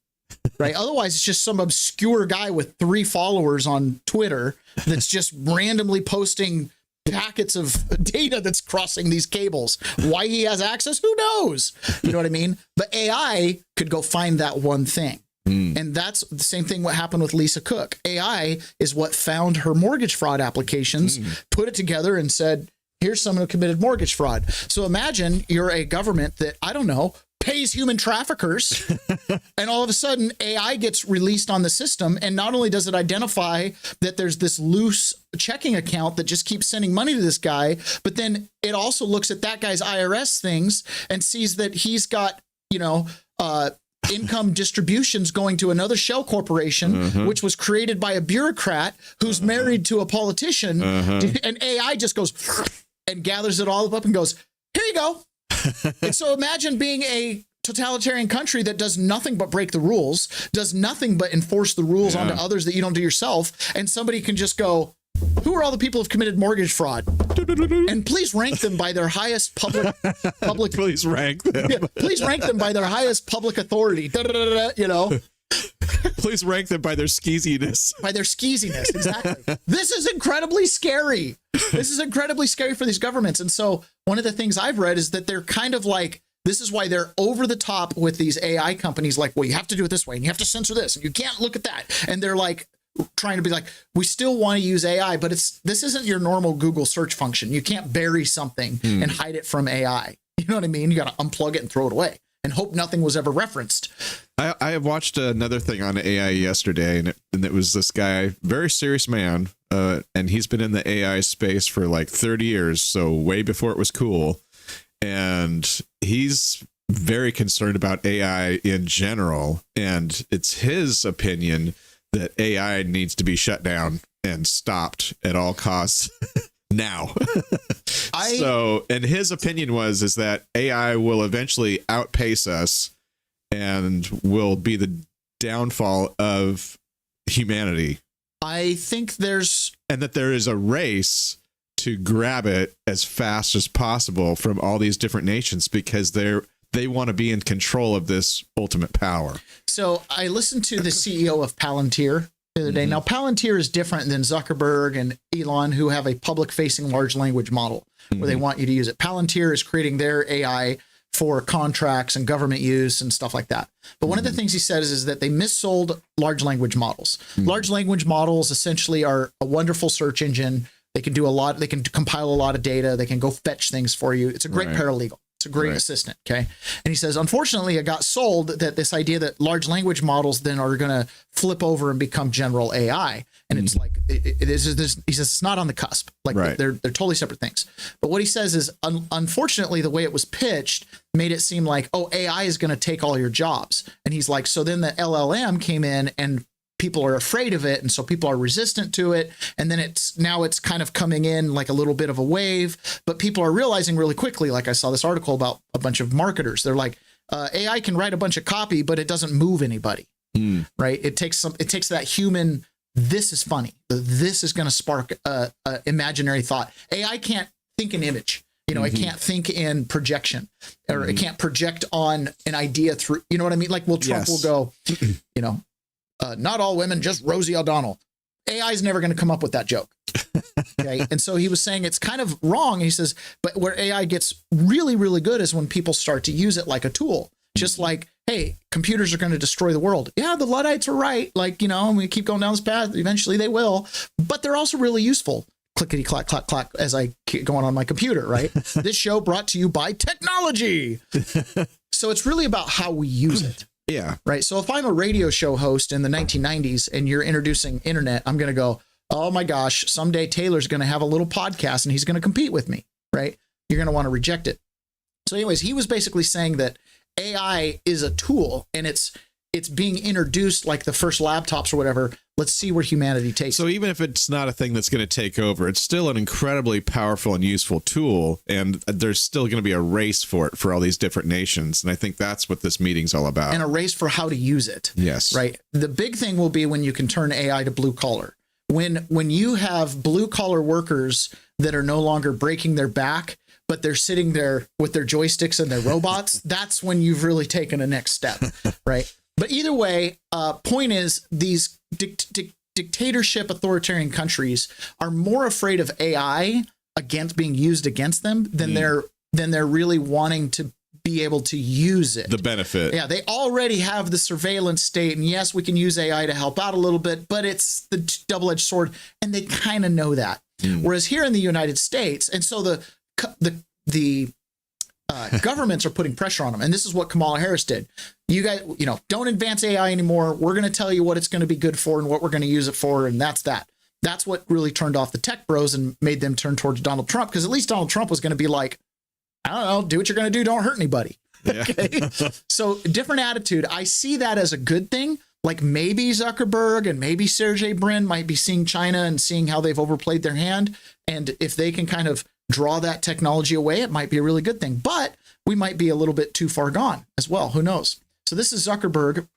right? Otherwise, it's just some obscure guy with 3 followers on Twitter that's just randomly posting packets of data that's crossing these cables. Why he has access, who knows? You know what I mean? But AI could go find that one thing. And that's the same thing what happened with Lisa Cook. AI is what found her mortgage fraud applications, put it together and said, here's someone who committed mortgage fraud. So imagine you're a government that, I don't know, pays human traffickers, and all of a sudden AI gets released on the system, and not only does it identify that there's this loose checking account that just keeps sending money to this guy, but then it also looks at that guy's IRS things and sees that he's got, income distributions going to another shell corporation, which was created by a bureaucrat who's married to a politician, and AI just goes and gathers it all up and goes, here you go. And so imagine being a totalitarian country that does nothing but break the rules, does nothing but enforce the rules onto others that you don't do yourself. And somebody can just go, who are all the people who've committed mortgage fraud? And please rank them by their highest public please rank them. Yeah, please rank them by their highest public authority. Please rank them by their skeeziness. By their skeeziness, exactly. This is incredibly scary. This is incredibly scary for these governments. And so one of the things I've read is that they're kind of like, this is why they're over the top with these AI companies, like, well, you have to do it this way and you have to censor this and you can't look at that. And they're like trying to be like, we still want to use AI, but this isn't your normal Google search function. You can't bury something and hide it from AI. You know what I mean? You got to unplug it and throw it away and hope nothing was ever referenced. I have watched another thing on AI yesterday, and it was this guy, very serious man, and he's been in the AI space for like 30 years, so way before it was cool. And he's very concerned about AI in general, and it's his opinion that AI needs to be shut down and stopped at all costs now. And his opinion is that AI will eventually outpace us and will be the downfall of humanity. I think there is a race to grab it as fast as possible from all these different nations because they want to be in control of this ultimate power. So I listened to the CEO of Palantir the other day. Now, Palantir is different than Zuckerberg and Elon, who have a public-facing large language model where they want you to use it. Palantir is creating their AI for contracts and government use and stuff like that. But one of the things he said is that they missold large language models. Large language models essentially are a wonderful search engine. They can do a lot. They can compile a lot of data. They can go fetch things for you. It's a great paralegal. It's a great assistant. Okay. And he says, unfortunately, it got sold that this idea that large language models then are going to flip over and become general AI. And it's like, he says, it's not on the cusp. Like they're totally separate things. But what he says is, unfortunately, the way it was pitched made it seem like, oh, AI is going to take all your jobs. And he's like, so then the LLM came in and people are afraid of it. And so people are resistant to it. And then it's kind of coming in like a little bit of a wave, but people are realizing really quickly, like I saw this article about a bunch of marketers. They're like, AI can write a bunch of copy, but it doesn't move anybody. Right. It takes that human, this is funny. This is going to spark imaginary thought. AI can't think an image. You know, it can't think in projection, or it can't project on an idea through, you know what I mean? Like, well, Trump will go, you know, not all women, just Rosie O'Donnell. AI is never going to come up with that joke. Okay. And so he was saying it's kind of wrong. He says, but where AI gets really, really good is when people start to use it like a tool, just like, hey, computers are going to destroy the world. Yeah, the Luddites are right. Like, you know, we keep going down this path. Eventually they will, but they're also really useful. Clickety clack, clack, clack, as I keep going on my computer, right? This show brought to you by technology. So it's really about how we use it. Yeah. Right. So if I'm a radio show host in the 1990s and you're introducing internet, I'm going to go, oh my gosh, someday Taylor's going to have a little podcast and he's going to compete with me. Right. You're going to want to reject it. So anyways, he was basically saying that AI is a tool and it's being introduced like the first laptops or whatever. Let's see where humanity takes. So even if it's not a thing that's going to take over, it's still an incredibly powerful and useful tool. And there's still going to be a race for it for all these different nations. And I think that's what this meeting's all about. And a race for how to use it. Yes. Right. The big thing will be when you can turn AI to blue collar. When you have blue collar workers that are no longer breaking their back, but they're sitting there with their joysticks and their robots, that's when you've really taken a next step. Right. But either way, point is these dictatorship authoritarian countries are more afraid of AI against being used against them than they're really wanting to be able to use it. The benefit. Yeah, they already have the surveillance state, and yes, we can use AI to help out a little bit, but it's the double-edged sword, and they kind of know that. Whereas here in the United States, and so the governments are putting pressure on them. And this is what Kamala Harris did. You guys, you know, don't advance AI anymore. We're going to tell you what it's going to be good for and what we're going to use it for. And that's that. That's what really turned off the tech bros and made them turn towards Donald Trump. Because at least Donald Trump was going to be like, I don't know, do what you're going to do. Don't hurt anybody. Yeah. Okay. So different attitude. I see that as a good thing. Like maybe Zuckerberg and maybe Sergey Brin might be seeing China and seeing how they've overplayed their hand. And if they can kind of draw that technology away, it might be a really good thing. But we might be a little bit too far gone as well. Who knows? So this is Zuckerberg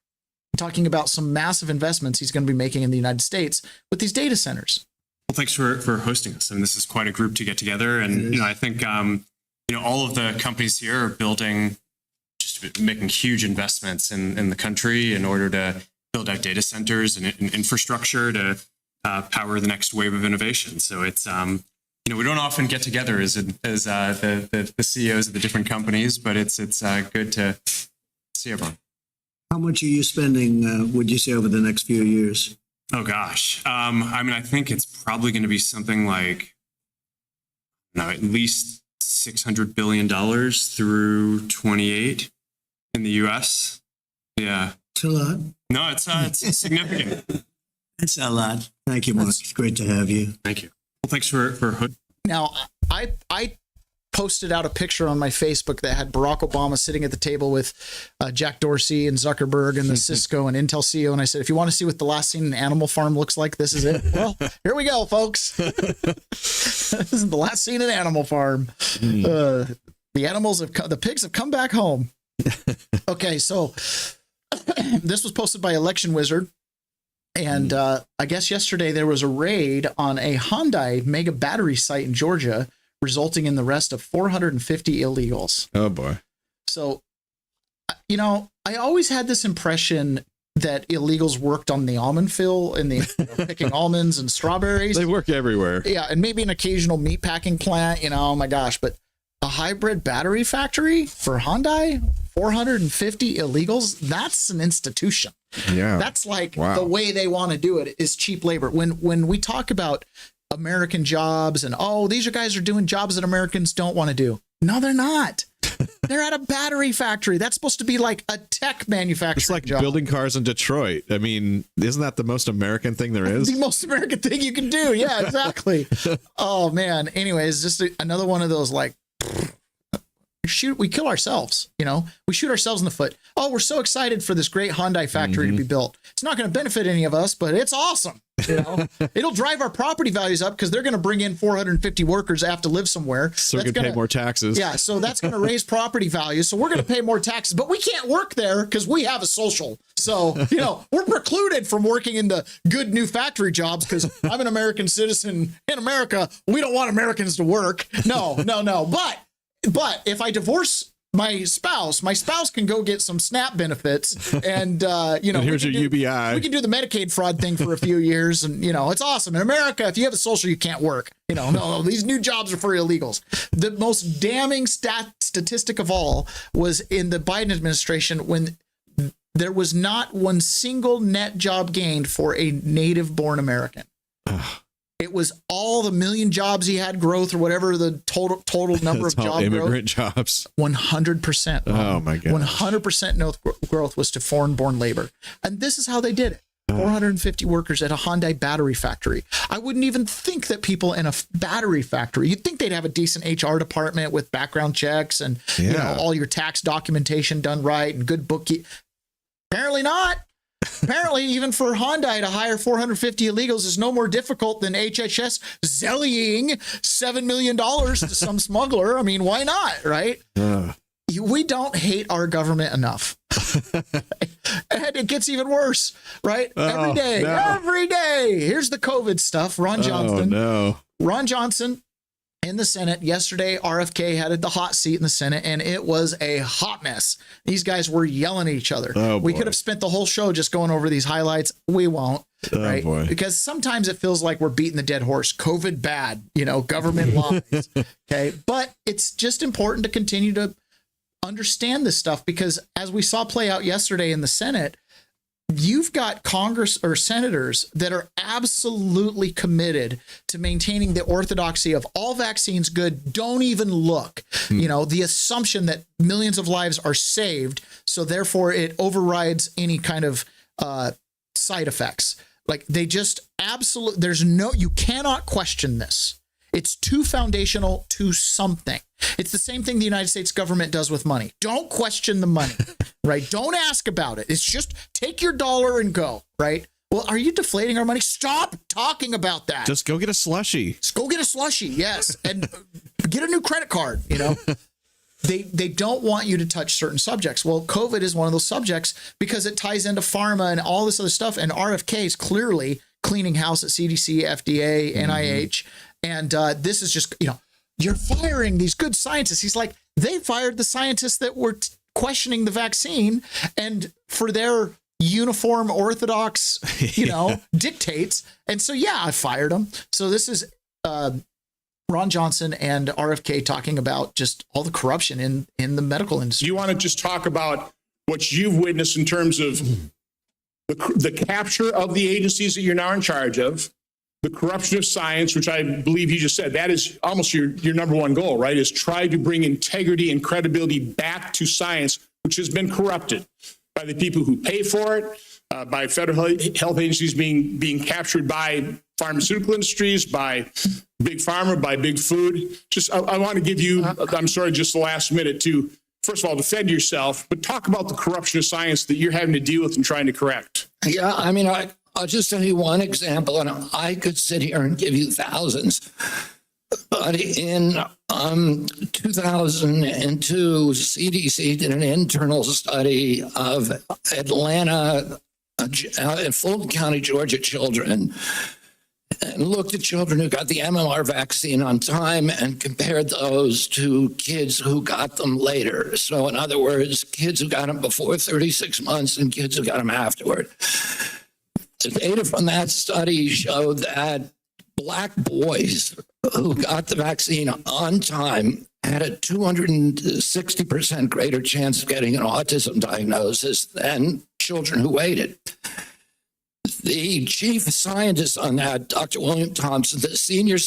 talking about some massive investments he's going to be making in the United States with these data centers. Well, thanks for hosting us. I mean, this is quite a group to get together. And, you know, I think, you know, all of the companies here are building, just making huge investments in the country in order to build out data centers and infrastructure to power the next wave of innovation. So it's, you know, we don't often get together as the CEOs of the different companies, but it's good to see everyone. How much are you spending, would you say, over the next few years? Oh, gosh. I mean, I think it's probably going to be something like, at least $600 billion through 28 in the U.S. Yeah. It's a lot. No, it's significant. It's a lot. Thank you, Mark. It's great to have you. Thank you. Well, thanks for Now, I posted out a picture on my Facebook that had Barack Obama sitting at the table with Jack Dorsey and Zuckerberg and the Cisco and Intel CEO. And I said, if you want to see what the last scene in Animal Farm looks like, this is it. Well, here we go, folks. This is the last scene in Animal Farm. The the pigs have come back home. Okay, so this was posted by Election Wizard. And I guess yesterday there was a raid on a Hyundai mega battery site in Georgia, resulting in the arrest of 450 illegals. Oh, boy. So, you know, I always had this impression that illegals worked on the almond field and picking almonds and strawberries. They work everywhere. Yeah, and maybe an occasional meat packing plant, you know, oh my gosh. But a hybrid battery factory for Hyundai, 450 illegals, that's an institution. Yeah. That's like the way they want to do it is cheap labor. When we talk about American jobs and, oh, these guys are doing jobs that Americans don't want to do. No, they're not. They're at a battery factory. That's supposed to be like a tech manufacturing It's like job. building cars in Detroit. I mean, isn't that the most American thing there is? The most American thing you can do. Yeah, exactly. Oh, man. Anyways, just another one of those like, we kill ourselves, you know, we shoot ourselves in the foot. Oh, we're so excited for this great Hyundai factory to be built. It's not going to benefit any of us, but it's awesome. You know, it'll drive our property values up because they're going to bring in 450 workers that have to live somewhere. So we're going to pay more taxes. Yeah, so that's going to raise property values. So we're going to pay more taxes, but we can't work there because we have a social. So, you know, we're precluded from working in the good new factory jobs because I'm an American citizen in America. We don't want Americans to work. No. But if I divorce my spouse can go get some SNAP benefits, and you know, and here's your UBI. We can do the Medicaid fraud thing for a few years, and you know, it's awesome. In America, if you have a social, you can't work. You know, no, these new jobs are for illegals. The most damning statistic of all was in the Biden administration when there was not one single net job gained for a native-born American. It was all the million jobs he had growth or whatever the total number of job immigrant jobs. 100%. Oh my God. 100% growth was to foreign-born labor. And this is how they did it. 450 workers at a Hyundai battery factory. I wouldn't even think that people in a battery factory, you'd think they'd have a decent HR department with background checks and you know, all your tax documentation done right and good bookkeeping. Apparently not. Apparently, even for Hyundai to hire 450 illegals is no more difficult than HHS zellying $7 million to some smuggler. I mean, why not, right? We don't hate our government enough. And it gets even worse, right? Every day. Here's the COVID stuff. Ron Johnson in the Senate yesterday. RFK had the hot seat in the Senate, and it was a hot mess. These guys were yelling at each other. We could have spent the whole show just going over these highlights. We won't, right? Because sometimes it feels like we're beating the dead horse. COVID bad, you know, government lies. Okay, but it's just important to continue to understand this stuff because as we saw play out yesterday in the Senate, you've got Congress or senators that are absolutely committed to maintaining the orthodoxy of all vaccines good. Don't even look, you know, the assumption that millions of lives are saved. So therefore it overrides any kind of side effects. Like they just you cannot question this. It's too foundational to something. It's the same thing the United States government does with money. Don't question the money, right? Don't ask about it. It's just take your dollar and go, right? Well, are you deflating our money? Stop talking about that. Just go get a slushie. Just go get a slushie, yes. And get a new credit card, you know? They don't want you to touch certain subjects. Well, COVID is one of those subjects because it ties into pharma and all this other stuff. And RFK is clearly cleaning house at CDC, FDA, NIH. And this is just, you know, you're firing these good scientists. He's like, they fired the scientists that were questioning the vaccine and for their uniform orthodox, you know, dictates. And so, yeah, I fired them. So this is Ron Johnson and RFK talking about just all the corruption in the medical industry. You want to just talk about what you've witnessed in terms of the capture of the agencies that you're now in charge of, the corruption of science, which I believe you just said, that is almost your number one goal, right? Is try to bring integrity and credibility back to science, which has been corrupted by the people who pay for it, by federal health agencies being captured by pharmaceutical industries, by big pharma, by big food. Just, I want to give you, I'm sorry, just the last minute to, first of all, defend yourself, but talk about the corruption of science that you're having to deal with and trying to correct. Yeah, I mean, I'll just tell you one example, and I could sit here and give you thousands. But in 2002, CDC did an internal study of Atlanta and Fulton County, Georgia children, and looked at children who got the MMR vaccine on time and compared those to kids who got them later. So in other words, kids who got them before 36 months and kids who got them afterward. The data from that study showed that Black boys who got the vaccine on time had a 260% greater chance of getting an autism diagnosis than children who waited. The chief scientist on that, Dr. William Thompson, the senior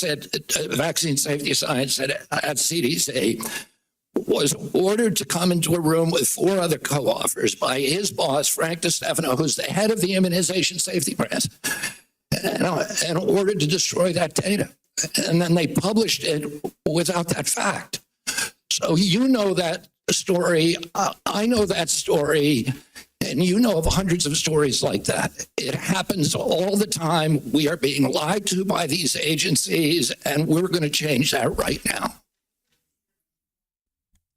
vaccine safety science at CDC, was ordered to come into a room with 4 other co-authors by his boss, Frank DiStefano, who's the head of the immunization safety branch, and ordered to destroy that data. And then they published it without that fact. So you know that story. I know that story. And you know of hundreds of stories like that. It happens all the time. We are being lied to by these agencies, and we're going to change that right now.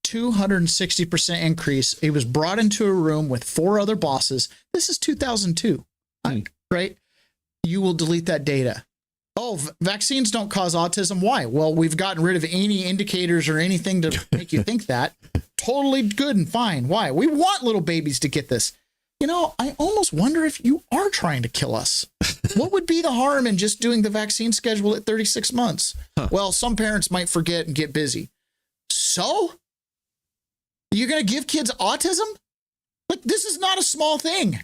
260% increase. He was brought into a room with 4 other bosses. This is 2002, right? You will delete that data. Oh, vaccines don't cause autism. Why? Well, we've gotten rid of any indicators or anything to make you think that. Totally good and fine. Why? We want little babies to get this. You know, I almost wonder if you are trying to kill us. What would be the harm in just doing the vaccine schedule at 36 months? Well, some parents might forget and get busy. So? You're going to give kids autism? Like, this is not a small thing.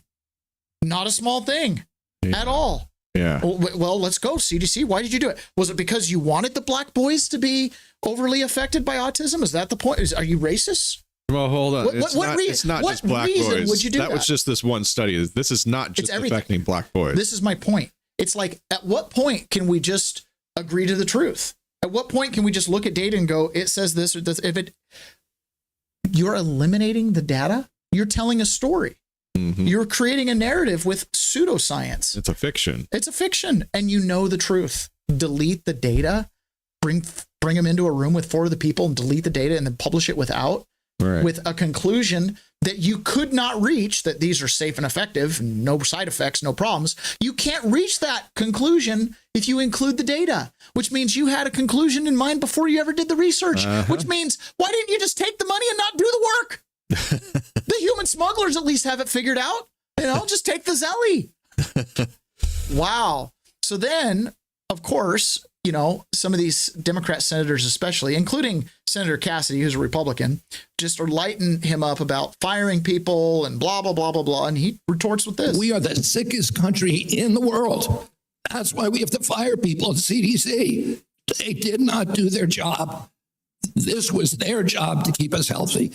Not a small thing at all. Yeah. Well, let's go, CDC. Why did you do it? Was it because you wanted the black boys to be overly affected by autism? Is that the point? Are you racist? Well, hold on. It's not what just black reason boys. Would you do that? Was just this one study. This is not just affecting black boys. This is my point. It's like, at what point can we just agree to the truth? At what point can we just look at data and go, it says this or this? You're eliminating the data. You're telling a story. Mm-hmm. You're creating a narrative with pseudoscience. It's a fiction. It's a fiction, and you know the truth. Delete the data, bring them into a room with 4 of the people and delete the data and then publish it with a conclusion that you could not reach, that these are safe and effective, and no side effects, no problems. You can't reach that conclusion if you include the data, which means you had a conclusion in mind before you ever did the research, which means, why didn't you just take the money and not do the work? The human smugglers at least have it figured out. You know, just take the Zelle. Wow. So then, of course, you know, some of these Democrat senators, especially, including Senator Cassidy, who's a Republican, just are lighting him up about firing people and blah, blah, blah, blah, blah. And he retorts with this. We are the sickest country in the world. That's why we have to fire people at CDC. They did not do their job. This was their job to keep us healthy.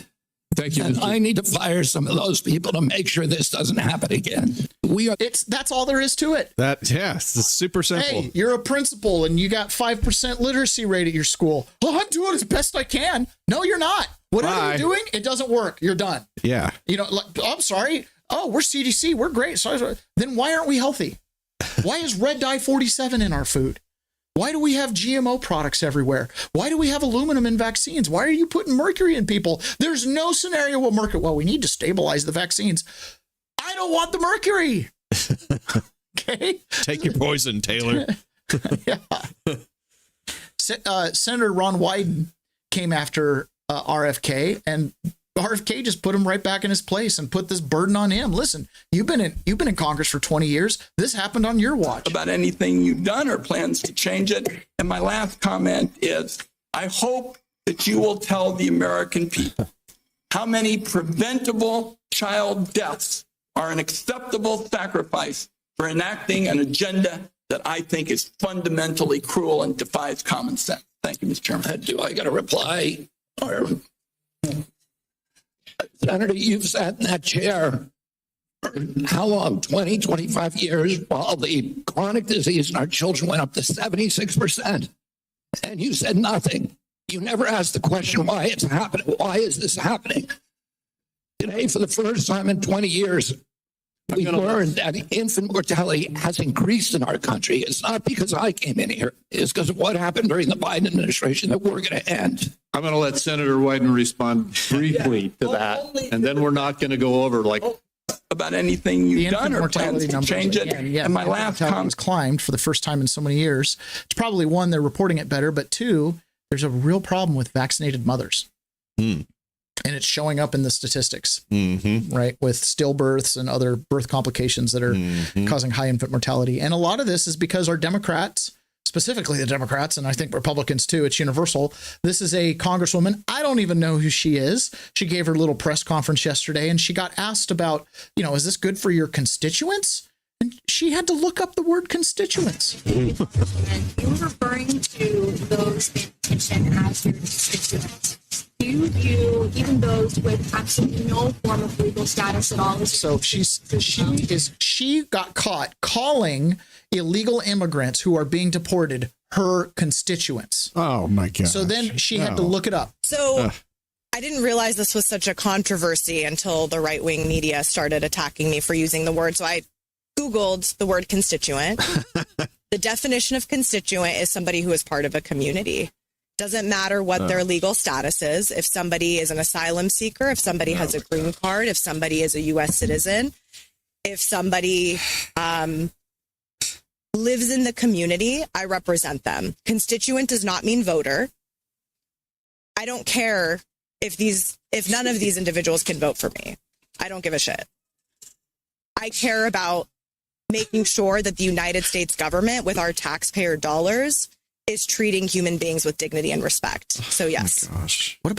Thank you. And I need to fire some of those people to make sure this doesn't happen again. That's all there is to it. It's super simple. Hey, you're a principal and you got 5% literacy rate at your school. Oh, I'm doing as best I can. No, you're not. Whatever you're doing, it doesn't work. You're done. Yeah. You know, like, I'm sorry. Oh, we're CDC. We're great. Sorry. Then why aren't we healthy? Why is red dye 47 in our food? Why do we have GMO products everywhere? Why do we have aluminum in vaccines? Why are you putting mercury in people? There's no scenario where mercury. Well, we need to stabilize the vaccines. I don't want the mercury. Okay. Take your poison, Taylor. Yeah. Senator Ron Wyden came after RFK, and RFK just put him right back in his place and put this burden on him. Listen, you've been in Congress for 20 years. This happened on your watch. About anything you've done or plans to change it. And my last comment is, I hope that you will tell the American people how many preventable child deaths are an acceptable sacrifice for enacting an agenda that I think is fundamentally cruel and defies common sense. Thank you, Mr. Chairman. Do I got a reply? Or Senator, you've sat in that chair for how long? 20, 25 years, while the chronic disease in our children went up to 76%. And you said nothing. You never asked the question why it's happening. Why is this happening? Today, for the first time in 20 years, we learned that infant mortality has increased in our country. It's not because I came in here. It's because of what happened during the Biden administration that we're going to end. I'm going to let Senator Wyden respond briefly to that, and then we're not going to go over about anything you've done or plans to change it. Yeah, and my last comment climbed for the first time in so many years. It's probably one, they're reporting it better, but 2, there's a real problem with vaccinated mothers. And it's showing up in the statistics, right? With stillbirths and other birth complications that are causing high infant mortality. And a lot of this is because our Democrats, specifically the Democrats, and I think Republicans too, it's universal. This is a congresswoman. I don't even know who she is. She gave her little press conference yesterday and she got asked about, you know, is this good for your constituents? And she had to look up the word constituents. And you were referring to those in pension as your constituents. Do you view even those with absolutely no form of legal status at all? So she got caught calling illegal immigrants who are being deported her constituents. Oh my God. So then she had to look it up. So I didn't realize this was such a controversy until the right-wing media started attacking me for using the word. So I Googled the word constituent. The definition of constituent is somebody who is part of a community. Doesn't matter what their legal status is. If somebody is an asylum seeker, if somebody has a green card, if somebody is a U.S. citizen, if somebody lives in the community, I represent them. Constituent does not mean voter. I don't care if none of these individuals can vote for me. I don't give a shit. I care about making sure that the United States government, with our taxpayer dollars, is treating human beings with dignity and respect. So yes. Oh gosh. What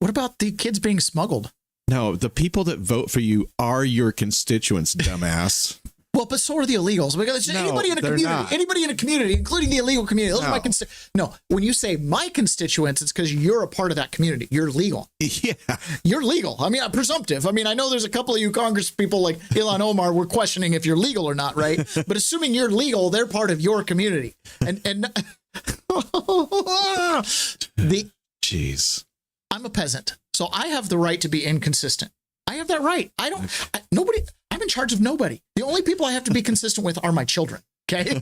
about the kids being smuggled? No, the people that vote for you are your constituents, dumbass. Well, but so are the illegals. Because No, anybody in a they're community, not. anybody in a community, including the illegal community, those are my No, when you say my constituents, it's because you're a part of that community. You're legal. Yeah, you're legal. I mean, presumptive. I mean, I know there's a couple of you Congress people like Ilhan Omar were questioning if you're legal or not, right? But assuming you're legal, they're part of your community. And jeez, I'm a peasant, so I have the right to be inconsistent. I have that right. I'm in charge of nobody. The only people I have to be consistent with are my children. Okay.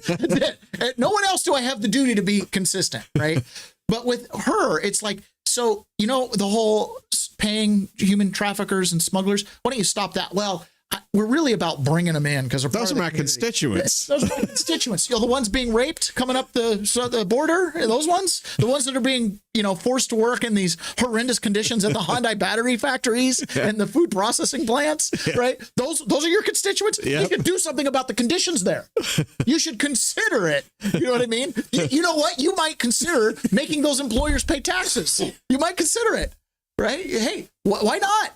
No one else do I have the duty to be consistent. Right. But with her, it's like, so, you know, the whole paying human traffickers and smugglers. Why don't you stop that? Well, we're really about bringing them in because those are my constituents. Those are my constituents. You know, the ones being raped coming up the border. Those ones, the ones that are being, you know, forced to work in these horrendous conditions at the Hyundai battery factories and the food processing plants. Right. Those are your constituents. Yep. You can do something about the conditions there. You should consider it. You know what I mean? You know what? You might consider making those employers pay taxes. You might consider it. Right. Hey, why not?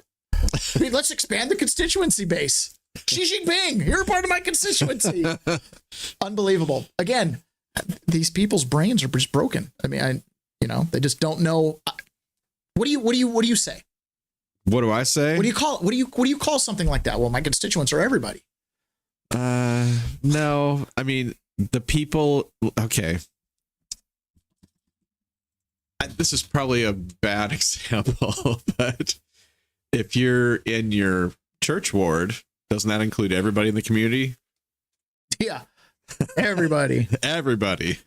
I mean, let's expand the constituency base. Xi Jinping, you're a part of my constituency. Unbelievable. Again, these people's brains are just broken. I mean, they just don't know. What do you say? What do I say? What do you call it? What do you call something like that? Well, my constituents are everybody. No, I mean, the people. Okay. This is probably a bad example, but if you're in your church ward, doesn't that include everybody in the community? Yeah. Everybody. Everybody.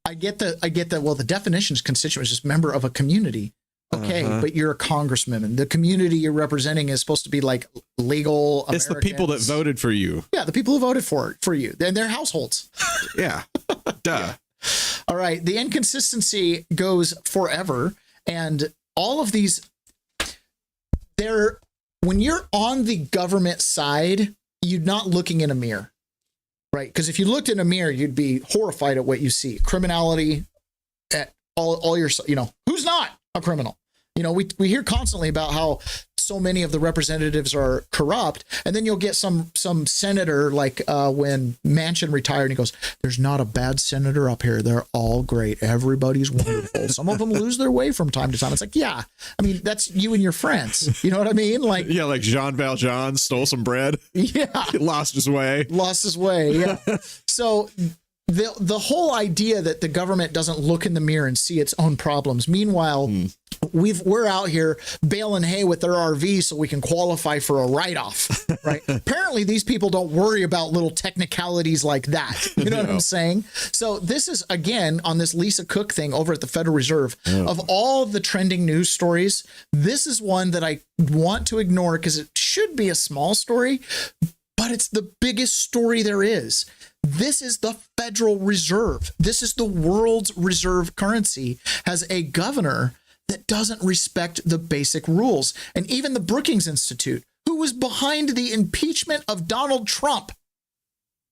I get that. Well, the definition is constituent is just member of a community. Okay, but you're a congressman, and the community you're representing is supposed to be like legal Americans. It's the people that voted for you. Yeah, the people who voted for you and their households. Yeah. Duh. All right. The inconsistency goes forever, and all of these. When you're on the government side, you're not looking in a mirror, right? Because if you looked in a mirror, you'd be horrified at what you see. Criminality at all your, who's not a criminal? We hear constantly about how so many of the representatives are corrupt, and then you'll get some senator like when Manchin retired, and he goes, "There's not a bad senator up here. They're all great. Everybody's wonderful. Some of them lose their way from time to time." It's like, yeah, I mean, that's you and your friends. You know what I mean? Like, yeah, like Jean Valjean stole some bread. Yeah, lost his way. Yeah. So. The whole idea that the government doesn't look in the mirror and see its own problems. Meanwhile, we're out here baling hay with their RV so we can qualify for a write-off, right? Apparently, these people don't worry about little technicalities like that. You know what I'm saying? So this is, again, on this Lisa Cook thing over at the Federal Reserve. Of all the trending news stories, this is one that I want to ignore because it should be a small story, but it's the biggest story there is. This is the Federal Reserve. This is the world's reserve currency, has a governor that doesn't respect the basic rules. And even the Brookings Institute, who was behind the impeachment of Donald Trump,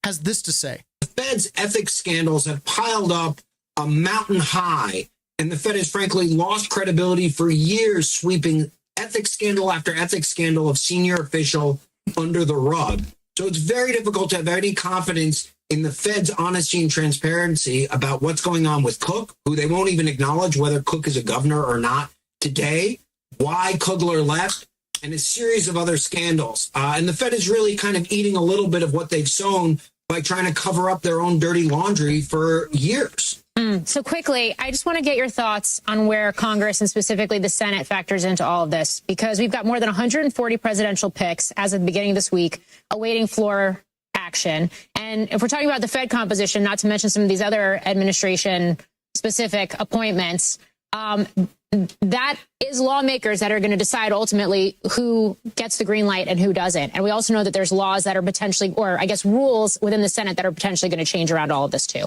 has this to say. The Fed's ethics scandals have piled up a mountain high, and the Fed has frankly lost credibility for years, sweeping ethics scandal after ethics scandal of senior official under the rug. So it's very difficult to have any confidence in the Fed's honesty and transparency about what's going on with Cook, who they won't even acknowledge whether Cook is a governor or not today, why Kugler left, and a series of other scandals. And the Fed is really kind of eating a little bit of what they've sown by trying to cover up their own dirty laundry for years. So quickly, I just want to get your thoughts on where Congress and specifically the Senate factors into all of this, because we've got more than 140 presidential picks as of the beginning of this week awaiting floor action. And if we're talking about the Fed composition, not to mention some of these other administration specific appointments, that is lawmakers that are going to decide ultimately who gets the green light and who doesn't. And we also know that there's laws that are potentially, or I guess rules within the Senate that are potentially going to change around all of this too.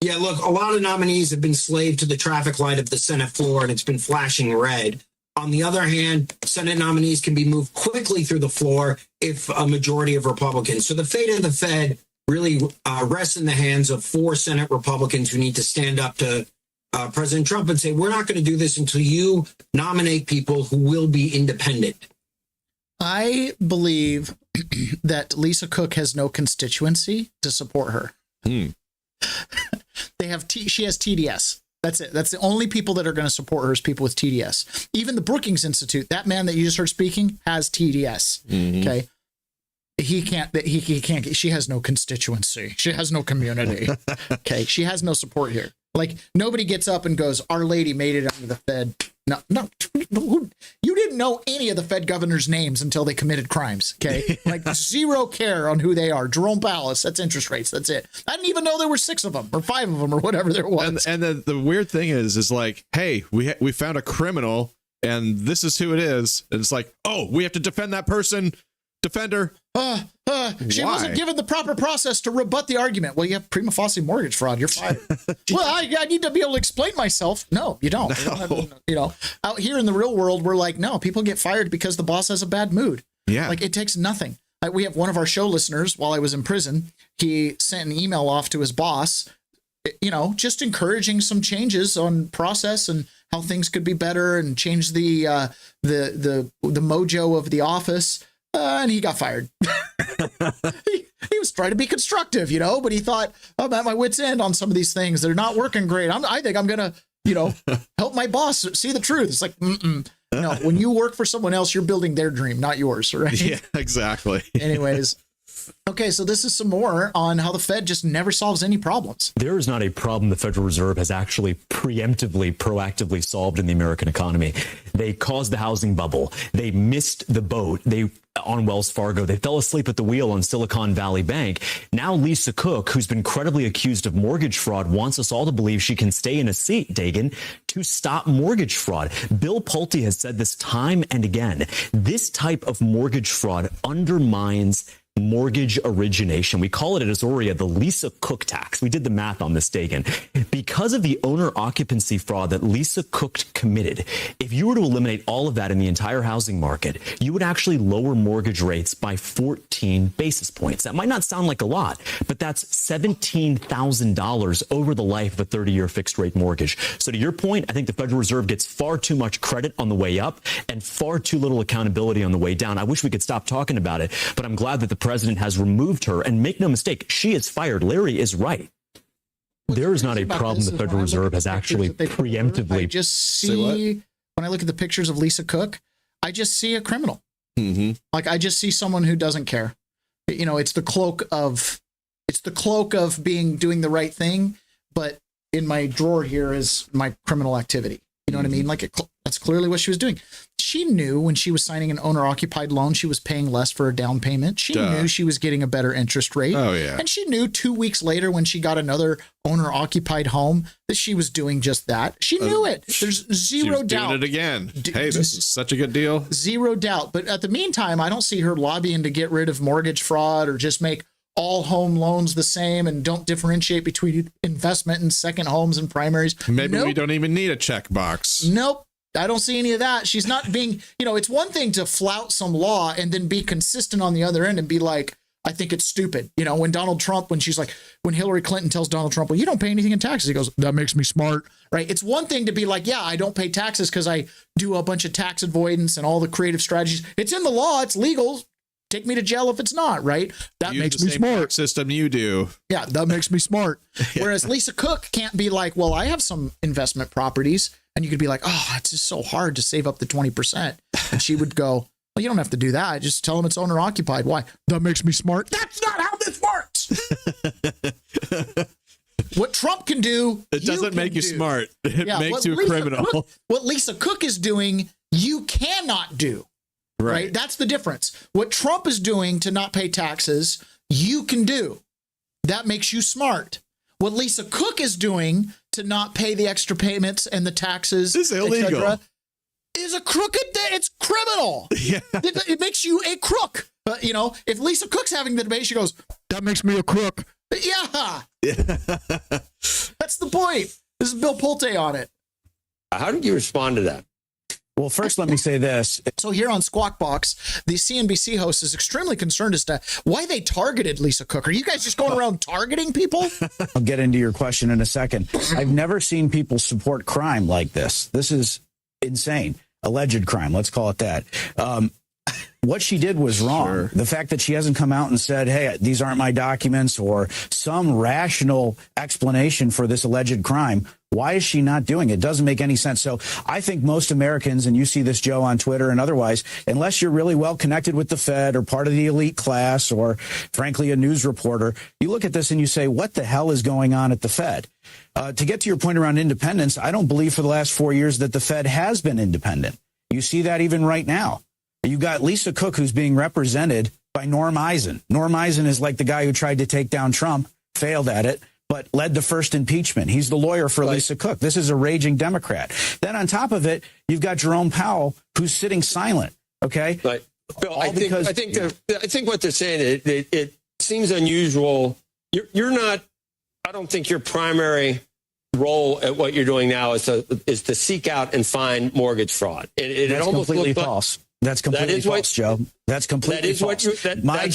Yeah, look, a lot of nominees have been slaved to the traffic light of the Senate floor, and it's been flashing red. On the other hand, Senate nominees can be moved quickly through the floor if a majority of Republicans. So the fate of the Fed really rests in the hands of 4 Senate Republicans who need to stand up to President Trump and say, we're not going to do this until you nominate people who will be independent. I believe that Lisa Cook has no constituency to support her. They have she has TDS. That's it. That's the only people that are going to support her is people with TDS. Even the Brookings Institute, that man that you just heard speaking, has TDS. Okay. He can't, she has no constituency. She has no community. Okay. She has no support here. Like, nobody gets up and goes, Our Lady made it under the Fed. No, you didn't know any of the Fed governors' names until they committed crimes. Okay. Like, zero care on who they are. Jerome Powell, that's interest rates. That's it. I didn't even know there were 6 of them or 5 of them or whatever there was. And the weird thing is like, hey, we found a criminal and this is who it is. And it's like, oh, we have to defend that person. Defender. She wasn't given the proper process to rebut the argument. Well, you have prima facie mortgage fraud. You're fired. Well, I need to be able to explain myself. No, you don't. Out here in the real world, we're like, no, people get fired because the boss has a bad mood. Yeah. Like, it takes nothing. Like, we have one of our show listeners while I was in prison. He sent an email off to his boss, just encouraging some changes on process and how things could be better and change the mojo of the office. And he got fired. he was trying to be constructive, but he thought, I'm at my wit's end on some of these things. They're not working great. I think I'm going to, help my boss see the truth. It's like, no, when you work for someone else, you're building their dream, not yours. Right? Yeah, exactly. Anyways. Okay, so this is some more on how the Fed just never solves any problems. There is not a problem the Federal Reserve has actually preemptively, proactively solved in the American economy. They caused the housing bubble. They missed the boat. On Wells Fargo. They fell asleep at the wheel on Silicon Valley Bank. Now Lisa Cook, who's been credibly accused of mortgage fraud, wants us all to believe she can stay in a seat, Dagan, to stop mortgage fraud. Bill Pulte has said this time and again. This type of mortgage fraud undermines mortgage origination. We call it at Azoria the Lisa Cook tax. We did the math on this, Dagan. Because of the owner occupancy fraud that Lisa Cook committed, if you were to eliminate all of that in the entire housing market, you would actually lower mortgage rates by 14 basis points. That might not sound like a lot, but that's $17,000 over the life of a 30-year fixed rate mortgage. So to your point, I think the Federal Reserve gets far too much credit on the way up and far too little accountability on the way down. I wish we could stop talking about it, but I'm glad that the president has removed her. And make no mistake, she is fired. Larry is right. There is not a problem the Federal Reserve has actually preemptively. I just see, when I look at the pictures of Lisa Cook, I just see a criminal. Mm-hmm. Like, I just see someone who doesn't care. It's the cloak of doing the right thing, but in my drawer here is my criminal activity. You know what I mean? Like, that's clearly what she was doing. She knew when she was signing an owner-occupied loan, she was paying less for a down payment. She knew she was getting a better interest rate. Oh, yeah. And she knew 2 weeks later when she got another owner-occupied home that she was doing just that. She knew it. There's zero doubt. Doing it again. Hey, this is such a good deal. Zero doubt. But at the meantime, I don't see her lobbying to get rid of mortgage fraud or just make all home loans the same and don't differentiate between investment and second homes and primaries. Maybe we don't even need a checkbox. Nope. I don't see any of that. She's not being, it's one thing to flout some law and then be consistent on the other end and be like, I think it's stupid. When Donald Trump, when Hillary Clinton tells Donald Trump, well, you don't pay anything in taxes. He goes, that makes me smart, right? It's one thing to be like, yeah, I don't pay taxes because I do a bunch of tax avoidance and all the creative strategies. It's in the law. It's legal. Take me to jail if it's not, right? That makes me smart. System you do. Yeah, that makes me smart. Whereas Lisa Cook can't be like, well, I have some investment properties. And you could be like, oh, it's just so hard to save up the 20%. And she would go, well, you don't have to do that. Just tell them it's owner occupied. Why? That makes me smart. That's not how this works. What Trump can do, it doesn't make you smart. It makes you a criminal. What Lisa Cook is doing, you cannot do. Right. That's the difference. What Trump is doing to not pay taxes, you can do. That makes you smart. What Lisa Cook is doing to not pay the extra payments and the taxes, is illegal. Is a crooked. It's criminal. Yeah. It makes you a crook. You know, if Lisa Cook's having the debate, she goes, "That makes me a crook." Yeah. That's the point. This is Bill Pulte on it. How did you respond to that? Well, first, let me say this. So here on Squawk Box, the CNBC host is extremely concerned as to why they targeted Lisa Cook. Are you guys just going around targeting people? I'll get into your question in a second. I've never seen people support crime like this. This is insane. Alleged crime. Let's call it that. What she did was wrong. Sure. The fact that she hasn't come out and said, hey, these aren't my documents, or some rational explanation for this alleged crime. Why is she not doing it? It doesn't make any sense. So I think most Americans, and you see this, Joe, on Twitter and otherwise, unless you're really well connected with the Fed or part of the elite class or, frankly, a news reporter, you look at this and you say, what the hell is going on at the Fed? To get to your point around independence, I don't believe for the last 4 years that the Fed has been independent. You see that even right now. You've got Lisa Cook, who's being represented by Norm Eisen. Norm Eisen is like the guy who tried to take down Trump, failed at it, but led the first impeachment. He's the lawyer for Lisa Cook. This is a raging Democrat. Then on top of it, you've got Jerome Powell, who's sitting silent. Okay, but Bill, I think what they're saying, it seems unusual. You're not. I don't think your primary role at what you're doing now is to seek out and find mortgage fraud. That's almost completely false. That's completely false, Joe. That's completely false. My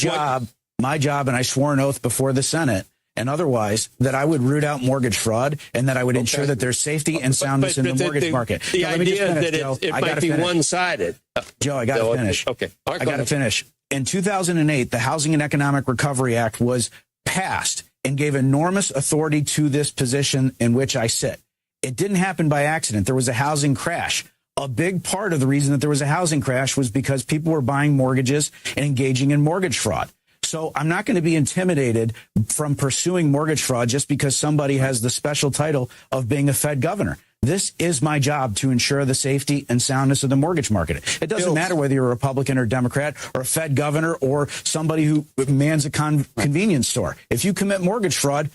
job, and I swore an oath before the Senate and otherwise that I would root out mortgage fraud and that I would ensure that there's safety and soundness in the mortgage market. The idea that it might be one-sided. Joe, I got to finish. Okay. I got to finish. In 2008, the Housing and Economic Recovery Act was passed and gave enormous authority to this position in which I sit. It didn't happen by accident. There was a housing crash. A big part of the reason that there was a housing crash was because people were buying mortgages and engaging in mortgage fraud. So I'm not going to be intimidated from pursuing mortgage fraud just because somebody has the special title of being a Fed governor. This is my job to ensure the safety and soundness of the mortgage market. It doesn't matter whether you're a Republican or Democrat or a Fed governor or somebody who mans a convenience store. If you commit mortgage fraud,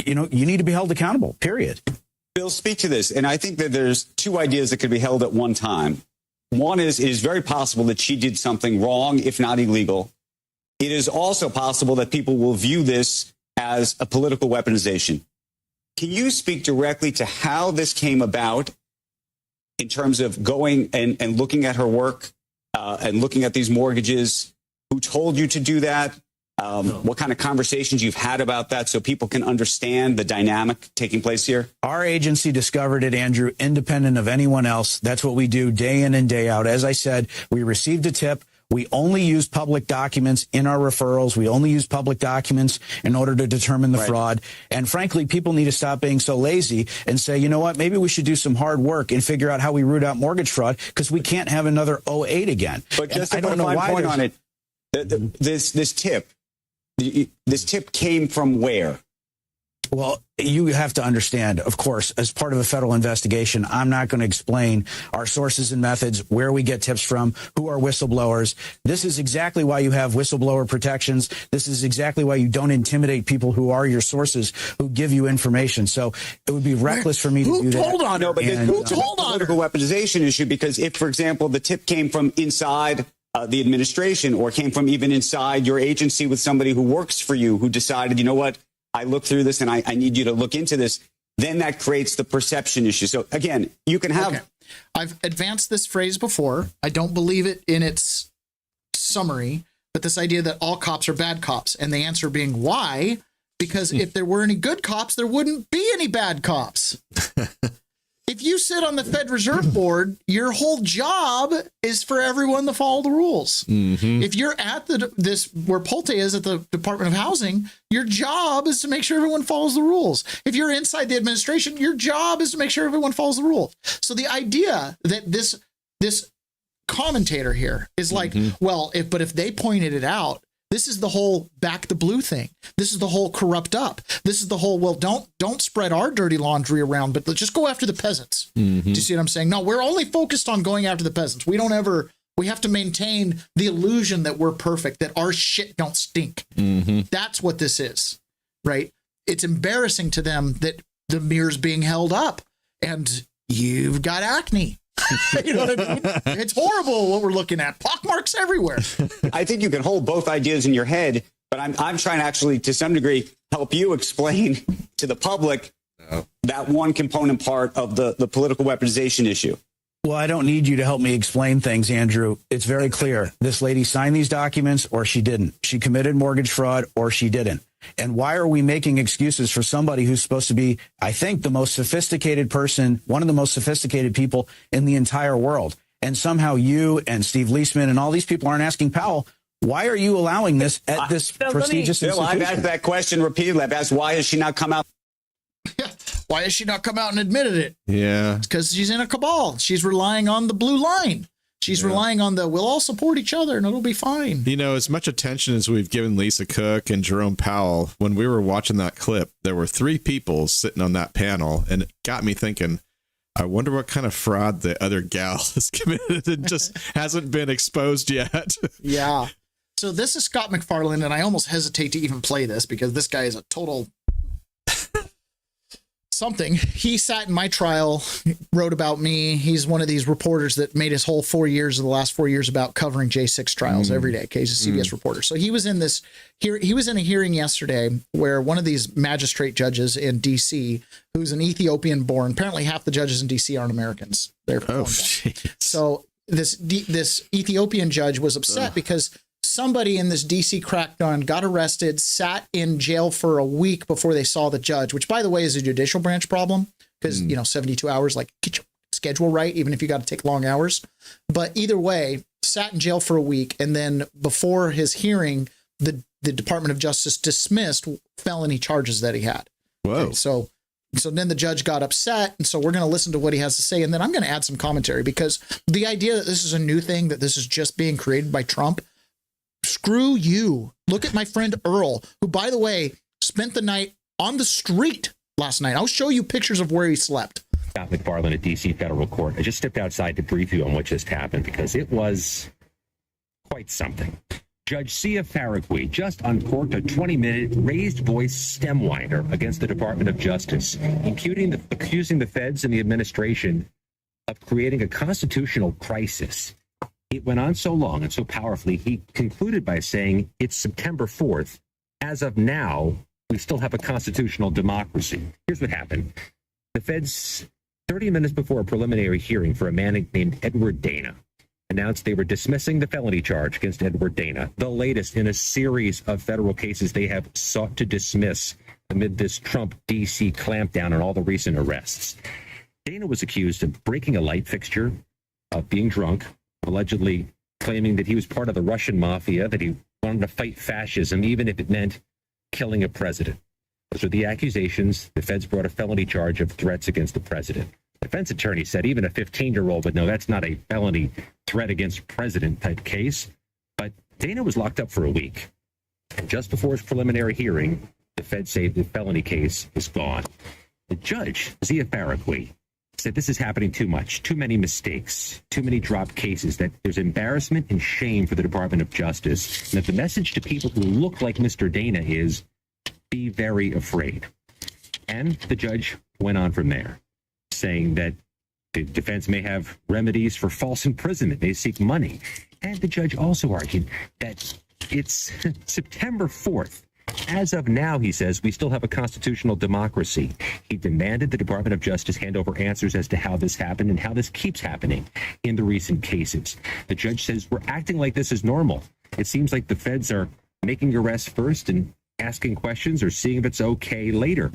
you need to be held accountable, period. Bill, speak to this. And I think that there's two ideas that could be held at one time. One is, it is very possible that she did something wrong, if not illegal. It is also possible that people will view this as a political weaponization. Can you speak directly to how this came about in terms of going and looking at her work and looking at these mortgages? Who told you to do that? What kind of conversations you've had about that so people can understand the dynamic taking place here? Our agency discovered it, Andrew, independent of anyone else. That's what we do day in and day out. As I said, we received a tip. We only use public documents in our referrals. We only use public documents in order to determine the fraud. And frankly, people need to stop being so lazy and say, you know what, maybe we should do some hard work and figure out how we root out mortgage fraud because we can't have another 08 again. But just to put a fine point on it, this tip came from where? Well, you have to understand, of course, as part of a federal investigation, I'm not going to explain our sources and methods, where we get tips from, who are whistleblowers. This is exactly why you have whistleblower protections. This is exactly why you don't intimidate people who are your sources, who give you information. So it would be reckless for me to do that. Hold on. No, but who told on political weaponization issue? Because if, for example, the tip came from inside the administration or came from even inside your agency with somebody who works for you who decided, you know what, I looked through this and I need you to look into this, then that creates the perception issue. So again, you can have... Okay. I've advanced this phrase before. I don't believe it in its summary, but this idea that all cops are bad cops, and the answer being why? Because if there were any good cops, there wouldn't be any bad cops. If you sit on the Fed Reserve Board, your whole job is for everyone to follow the rules. Mm-hmm. If you're at where Pulte is at the Department of Housing, your job is to make sure everyone follows the rules. If you're inside the administration, your job is to make sure everyone follows the rules. So the idea that this commentator here is like, well, if they pointed it out, This is the whole back the blue thing. This is the whole corrupt up. This is the whole, well, don't spread our dirty laundry around, but let's just go after the peasants. Do you see what I'm saying? No, we're only focused on going after the peasants. We have to maintain the illusion that we're perfect, that our shit don't stink. That's what this is, right? It's embarrassing to them that the mirror's being held up and you've got acne. You know what I mean? It's horrible what we're looking at. Pockmarks everywhere. I think you can hold both ideas in your head, but I'm trying to actually, to some degree, help you explain to the public that one component part of the political weaponization issue. Well, I don't need you to help me explain things, Andrew. It's very clear. This lady signed these documents or she didn't. She committed mortgage fraud or she didn't. And why are we making excuses for somebody who's supposed to be, I think, the most sophisticated person, one of the most sophisticated people in the entire world? And somehow you and Steve Leisman and all these people aren't asking Powell, why are you allowing this at this prestigious institution? I've asked that question repeatedly. I've asked, why has she not come out? Why has she not come out and admitted it? Yeah. It's because she's in a cabal. She's relying on the blue line. She's relying on we'll all support each other and it'll be fine. You know, as much attention as we've given Lisa Cook and Jerome Powell, when we were watching that clip, there were 3 people sitting on that panel, and it got me thinking, I wonder what kind of fraud the other gal has committed and just hasn't been exposed yet. Yeah. So this is Scott McFarland, and I almost hesitate to even play this because this guy is a total something. He sat in my trial, wrote about me. He's one of these reporters that made his whole 4 years of the last 4 years about covering J6 trials every day. Okay, he's a CBS reporter. So he was in this here. He was in a hearing yesterday where one of these magistrate judges in DC, who's an Ethiopian born, apparently half the judges in DC aren't Americans. They're so this Ethiopian judge was upset because somebody in this DC crackdown got arrested, sat in jail for a week before they saw the judge, which, by the way, is a judicial branch problem because, 72 hours, like, get your schedule right, even if you got to take long hours. But either way, sat in jail for a week. And then before his hearing, the Department of Justice dismissed felony charges that he had. Whoa. Okay, so then the judge got upset. And so we're going to listen to what he has to say. And then I'm going to add some commentary because the idea that this is a new thing, that this is just being created by Trump, screw you. Look at my friend Earl, who, by the way, spent the night on the street last night. I'll show you pictures of where he slept. Scott McFarland at D.C. Federal Court. I just stepped outside to brief you on what just happened because it was quite something. Judge Sia Faragui just uncorked a 20-minute raised voice stem winder against the Department of Justice, accusing the feds and the administration of creating a constitutional crisis. It went on so long and so powerfully, he concluded by saying it's September 4th. As of now, we still have a constitutional democracy. Here's what happened. The feds, 30 minutes before a preliminary hearing for a man named Edward Dana, announced they were dismissing the felony charge against Edward Dana, the latest in a series of federal cases they have sought to dismiss amid this Trump D.C. clampdown on all the recent arrests. Dana was accused of breaking a light fixture, of being drunk, allegedly claiming that he was part of the Russian mafia, that he wanted to fight fascism, even if it meant killing a president. Those are the accusations. The feds brought a felony charge of threats against the president. The defense attorney said even a 15-year-old would know that's not a felony threat against president type case. But Dana was locked up for a week. And just before his preliminary hearing, the feds say the felony case is gone. The judge, Sia Faragui, said this is happening too much, too many mistakes, too many dropped cases, that there's embarrassment and shame for the Department of Justice, and that the message to people who look like Mr. Dana is be very afraid. And the judge went on from there, saying that the defense may have remedies for false imprisonment, may seek money. And the judge also argued that it's September 4th. As of now, he says, we still have a constitutional democracy. He demanded the Department of Justice hand over answers as to how this happened and how this keeps happening in the recent cases. The judge says we're acting like this is normal. It seems like the feds are making arrests first and asking questions or seeing if it's okay later.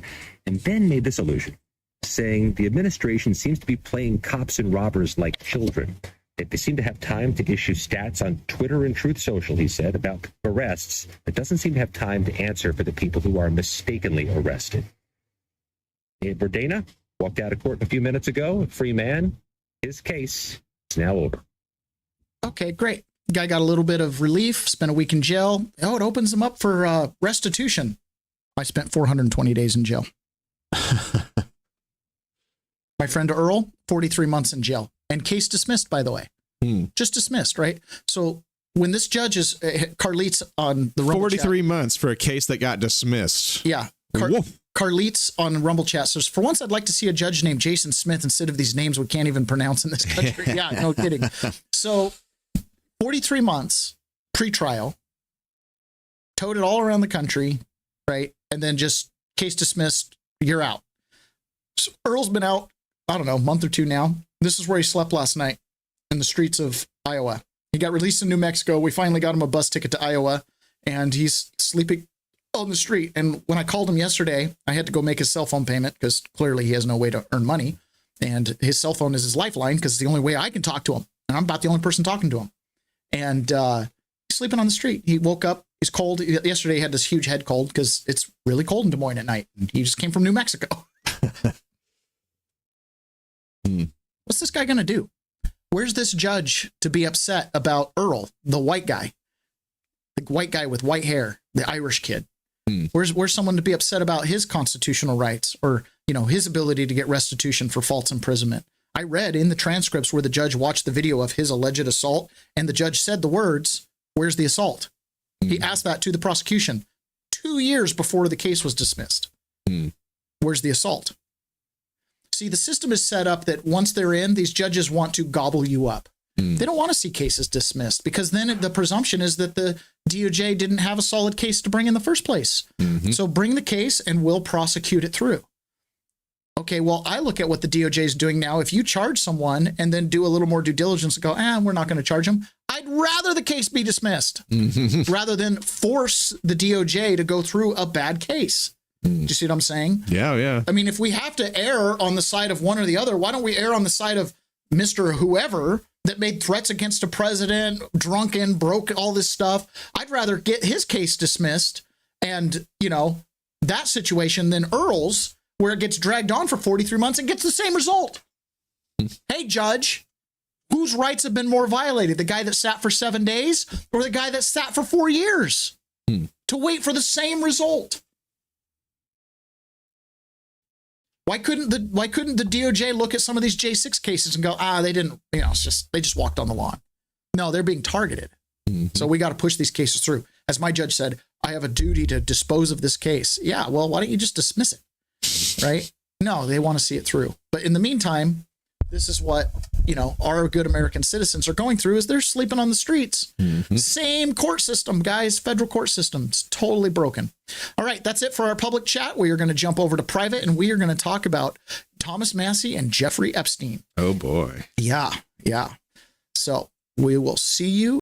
And then made this allusion, saying the administration seems to be playing cops and robbers like children. They seem to have time to issue stats on Twitter and Truth Social, he said, about arrests, but doesn't seem to have time to answer for the people who are mistakenly arrested. Edward Dana walked out of court a few minutes ago, a free man. His case is now over. Okay, great. Guy got a little bit of relief, spent a week in jail. Oh, it opens him up for restitution. I spent 420 days in jail. My friend Earl, 43 months in jail. And case dismissed, by the way. Just dismissed, right? So when this judge is, Carlitz on the Rumble 43 chat, months for a case that got dismissed. Yeah. Carlitz on Rumble chat says, for once, I'd like to see a judge named Jason Smith instead of these names we can't even pronounce in this country. Yeah, no kidding. So 43 months pre-trial, towed it all around the country, right? And then just case dismissed, you're out. So Earl's been out, I don't know, a month or two now. This is where he slept last night in the streets of Iowa. He got released in New Mexico. We finally got him a bus ticket to Iowa, and he's sleeping on the street. And when I called him yesterday, I had to go make his cell phone payment because clearly he has no way to earn money. And his cell phone is his lifeline because it's the only way I can talk to him. And I'm about the only person talking to him. And he's sleeping on the street. He woke up. He's cold. Yesterday he had this huge head cold because it's really cold in Des Moines at night. And he just came from New Mexico. What's this guy going to do? Where's this judge to be upset about Earl, the white guy? The white guy with white hair, the Irish kid. Where's someone to be upset about his constitutional rights or, you know, his ability to get restitution for false imprisonment? I read in the transcripts where the judge watched the video of his alleged assault and the judge said the words, "Where's the assault?" He asked that to the prosecution 2 years before the case was dismissed. Where's the assault? See, the system is set up that once they're in, these judges want to gobble you up. They don't want to see cases dismissed because then the presumption is that the DOJ didn't have a solid case to bring in the first place. So bring the case and we'll prosecute it through. Okay, well, I look at what the DOJ is doing now. If you charge someone and then do a little more due diligence and go, we're not going to charge them, I'd rather the case be dismissed rather than force the DOJ to go through a bad case. Do you see what I'm saying? Yeah. I mean, if we have to err on the side of one or the other, why don't we err on the side of Mr. Whoever that made threats against a president, drunken, broke, all this stuff? I'd rather get his case dismissed and, you know, that situation than Earl's, where it gets dragged on for 43 months and gets the same result. Hey, judge, whose rights have been more violated? The guy that sat for 7 days or the guy that sat for 4 years to wait for the same result? Why couldn't the DOJ look at some of these J6 cases and go, they didn't, you know, they just walked on the lawn? No, they're being targeted. So we got to push these cases through. As my judge said, I have a duty to dispose of this case. Yeah, well, why don't you just dismiss it? Right? No, they want to see it through. But in the meantime, this is what, you know, our good American citizens are going through is they're sleeping on the streets. Same court system, guys, federal court system. It's totally broken. All right, that's it for our public chat. We are going to jump over to private and we are going to talk about Thomas Massey and Jeffrey Epstein. Oh boy. Yeah. So we will see you